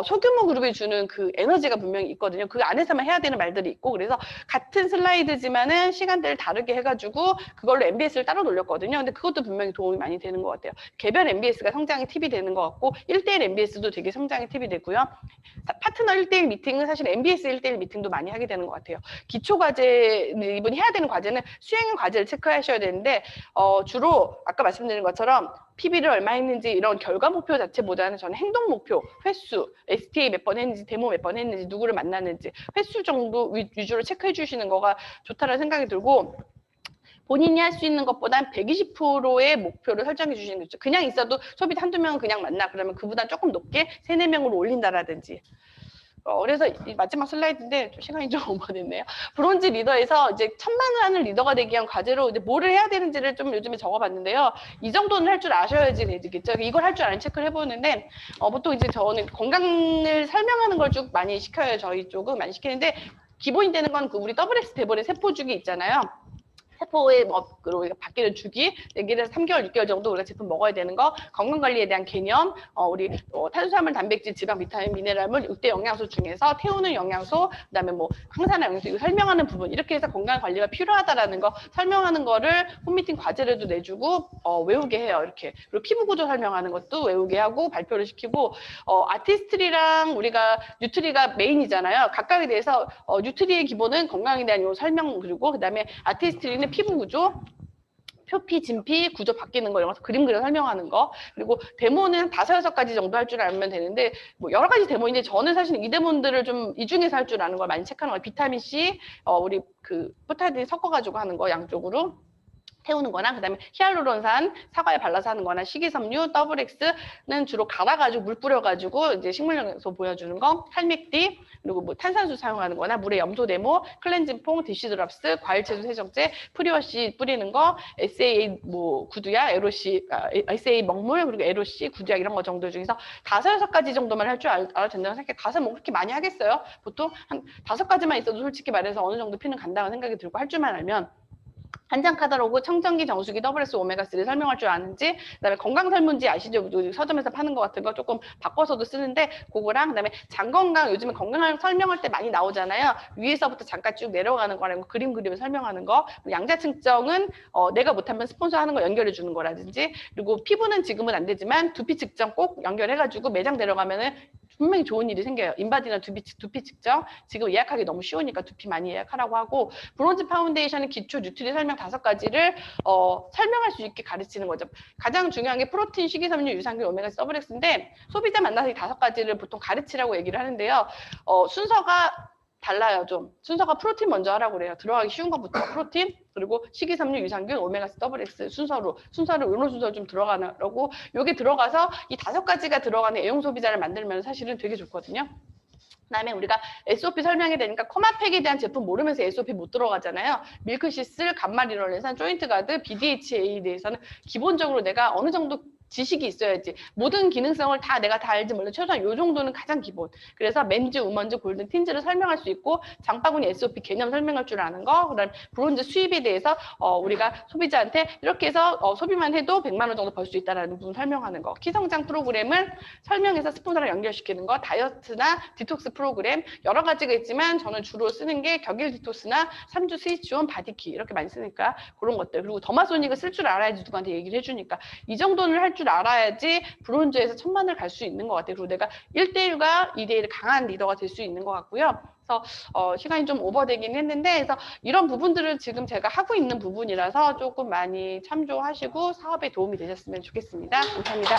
소규모 그룹이 주는 그 에너지가 분명히 있거든요. 그 안에서만 해야 되는 말들이 있고, 그래서 같은 슬라이드지만은 시간대를 다르게 해가지고 그걸로 MBS를 따로 돌렸거든요. 근데 그것도 분명히 도움이 많이 되는 것 같아요. 개별 MBS가 성장의 팁이 되는 것 같고 1대1 MBS도 되게 성장의 팁이 되고요. 파트너 1대1 미팅은 사실 MBS 1대1 미팅도 많이 하게 되는 것 같아요. 기초 과제, 이분이 해야 되는 과제는 수행 과제를 체크하셔야 되는데 주로 아까 말씀드린 것처럼 PB를 얼마 했는지 이런 결과 목표 자체보다는 저는 행동 목표, 횟수, STA 몇 번 했는지, 데모 몇 번 했는지, 누구를 만났는지 횟수 정도 위주로 체크해 주시는 거가 좋다는 생각이 들고, 본인이 할 수 있는 것보단 120%의 목표를 설정해 주시는 거죠. 그냥 있어도 소비자 한두 명은 그냥 만나. 그러면 그보다 조금 높게 3, 4명으로 올린다라든지. 그래서 이 마지막 슬라이드인데 좀 시간이 좀 오버됐네요. 브론즈 리더에서 이제 1000만을 하는 리더가 되기 위한 과제로 이제 뭐를 해야 되는지를 좀 요즘에 적어봤는데요. 이 정도는 할 줄 아셔야지 되겠죠. 이걸 할 줄 아는 체크를 해보는데 보통 이제 저는 건강을 설명하는 걸 쭉 많이 시켜요. 저희 쪽은 많이 시키는데 기본이 되는 건 그 우리 WX 대본의 세포주기 있잖아요. 세포의 그리고 바뀌는 주기, 얘기를 3개월, 6개월 정도 우리가 제품 먹어야 되는 거, 건강관리에 대한 개념, 우리 탄수화물, 단백질, 지방, 비타민, 미네랄물 6대 영양소 중에서 태우는 영양소, 그다음에 뭐 항산화 영양소 이거 설명하는 부분, 이렇게 해서 건강관리가 필요하다라는 거 설명하는 거를 홈미팅 과제로도 내주고 외우게 해요. 이렇게. 그리고 피부 구조 설명하는 것도 외우게 하고 발표를 시키고, 아티스트리랑 우리가 뉴트리가 메인이잖아요. 각각에 대해서 뉴트리의 기본은 건강에 대한 요 설명, 그리고 그다음에 아티스트리는 피부 구조, 표피, 진피, 구조 바뀌는 거 이런 거 그림 그려 설명하는 거, 그리고 데모는 5, 6가지 정도 할 줄 알면 되는데 뭐 여러 가지 데모인데 저는 사실 이 데모들을 좀 이 중에서 할 줄 아는 걸 많이 체크하는 거예요. 비타민 C, 우리 그 포타이딘 섞어가지고 하는 거 양쪽으로 태우는 거나, 그다음에 히알루론산 사과에 발라서 하는 거나, 식이섬유, WX는 주로 갈아가지고 물 뿌려가지고 이제 식물영양소 보여주는 거, 할맥디, 그리고 뭐 탄산수 사용하는 거나, 물에 염소 데모, 클렌징 폼, 디시드랍스, 과일채소 세정제, 프리워시 뿌리는 거, SAA 뭐 구두약, SA 먹물, 그리고 LOC 구두약 이런 거 정도 중에서 5, 6가지 정도만 할 줄 알아도 된다고 생각해. 가서 뭐 그렇게 많이 하겠어요? 보통 한 5가지만 있어도 솔직히 말해서 어느 정도 피는 간다고 생각이 들고, 할 줄만 알면. 한장 카탈로그, 청정기, 정수기, WS, 오메가3 설명할 줄 아는지, 그다음에 건강설문지 아시죠? 서점에서 파는 거 같은 거 조금 바꿔서도 쓰는데 그거랑, 그다음에 장건강, 요즘에 건강을 설명할 때 많이 나오잖아요. 위에서부터 잠깐 쭉 내려가는 거라고 그림 그리면 설명하는 거, 양자 측정은 내가 못하면 스폰서 하는 거 연결해 주는 거라든지, 그리고 피부는 지금은 안 되지만 두피 측정 꼭 연결해가지고 매장 데려가면은 분명히 좋은 일이 생겨요. 인바디나 두피 측정. 지금 예약하기 너무 쉬우니까 두피 많이 예약하라고 하고, 브론즈 파운데이션은 기초 뉴트리 설명 5가지를 설명할 수 있게 가르치는 거죠. 가장 중요한 게 프로틴, 식이섬유, 유산균, 오메가3, WX인데 소비자 만나서 이 5가지를 보통 가르치라고 얘기를 하는데요. 순서가 달라요, 좀. 순서가 프로틴 먼저 하라고 그래요. 들어가기 쉬운 것부터 프로틴, 그리고 식이섬유, 유산균, 오메가3, WX 순서를 이런 순서로 좀 들어가라고. 요게 들어가서 이 5가지가 들어가는 애용 소비자를 만들면 사실은 되게 좋거든요. 그다음에 우리가 SOP 설명이 되니까 코마팩에 대한 제품 모르면서 SOP 못 들어가잖아요. 밀크시슬, 감마리롤레산, 조인트 가드, BDHA에 대해서는 기본적으로 내가 어느 정도 지식이 있어야지. 모든 기능성을 다 내가 다 알지 몰라. 최소한 요 정도는 가장 기본. 그래서 맨즈, 우먼즈, 골든, 틴즈를 설명할 수 있고 장바구니 SOP 개념 설명할 줄 아는 거. 그다음 브론즈 수입에 대해서 우리가 소비자한테 이렇게 해서 소비만 해도 100만 원 정도 벌 수 있다라는 부분 설명하는 거. 키성장 프로그램을 설명해서 스폰서랑 연결시키는 거. 다이어트나 디톡스 프로그램 여러 가지가 있지만 저는 주로 쓰는 게 격일 디톡스나 3주 스위치 지원 바디키 이렇게 많이 쓰니까 그런 것들. 그리고 더마소닉을 쓸 줄 알아야지 누구한테 얘기를 해주니까 이 정도는 할 줄 알아야지 브론즈에서 1000만을 갈 수 있는 것 같아요. 그리고 내가 1대1과 2대1 강한 리더가 될 수 있는 것 같고요. 그래서 시간이 좀 오버되긴 했는데 그래서 이런 부분들을 지금 제가 하고 있는 부분이라서 조금 많이 참조하시고 사업에 도움이 되셨으면 좋겠습니다. 감사합니다.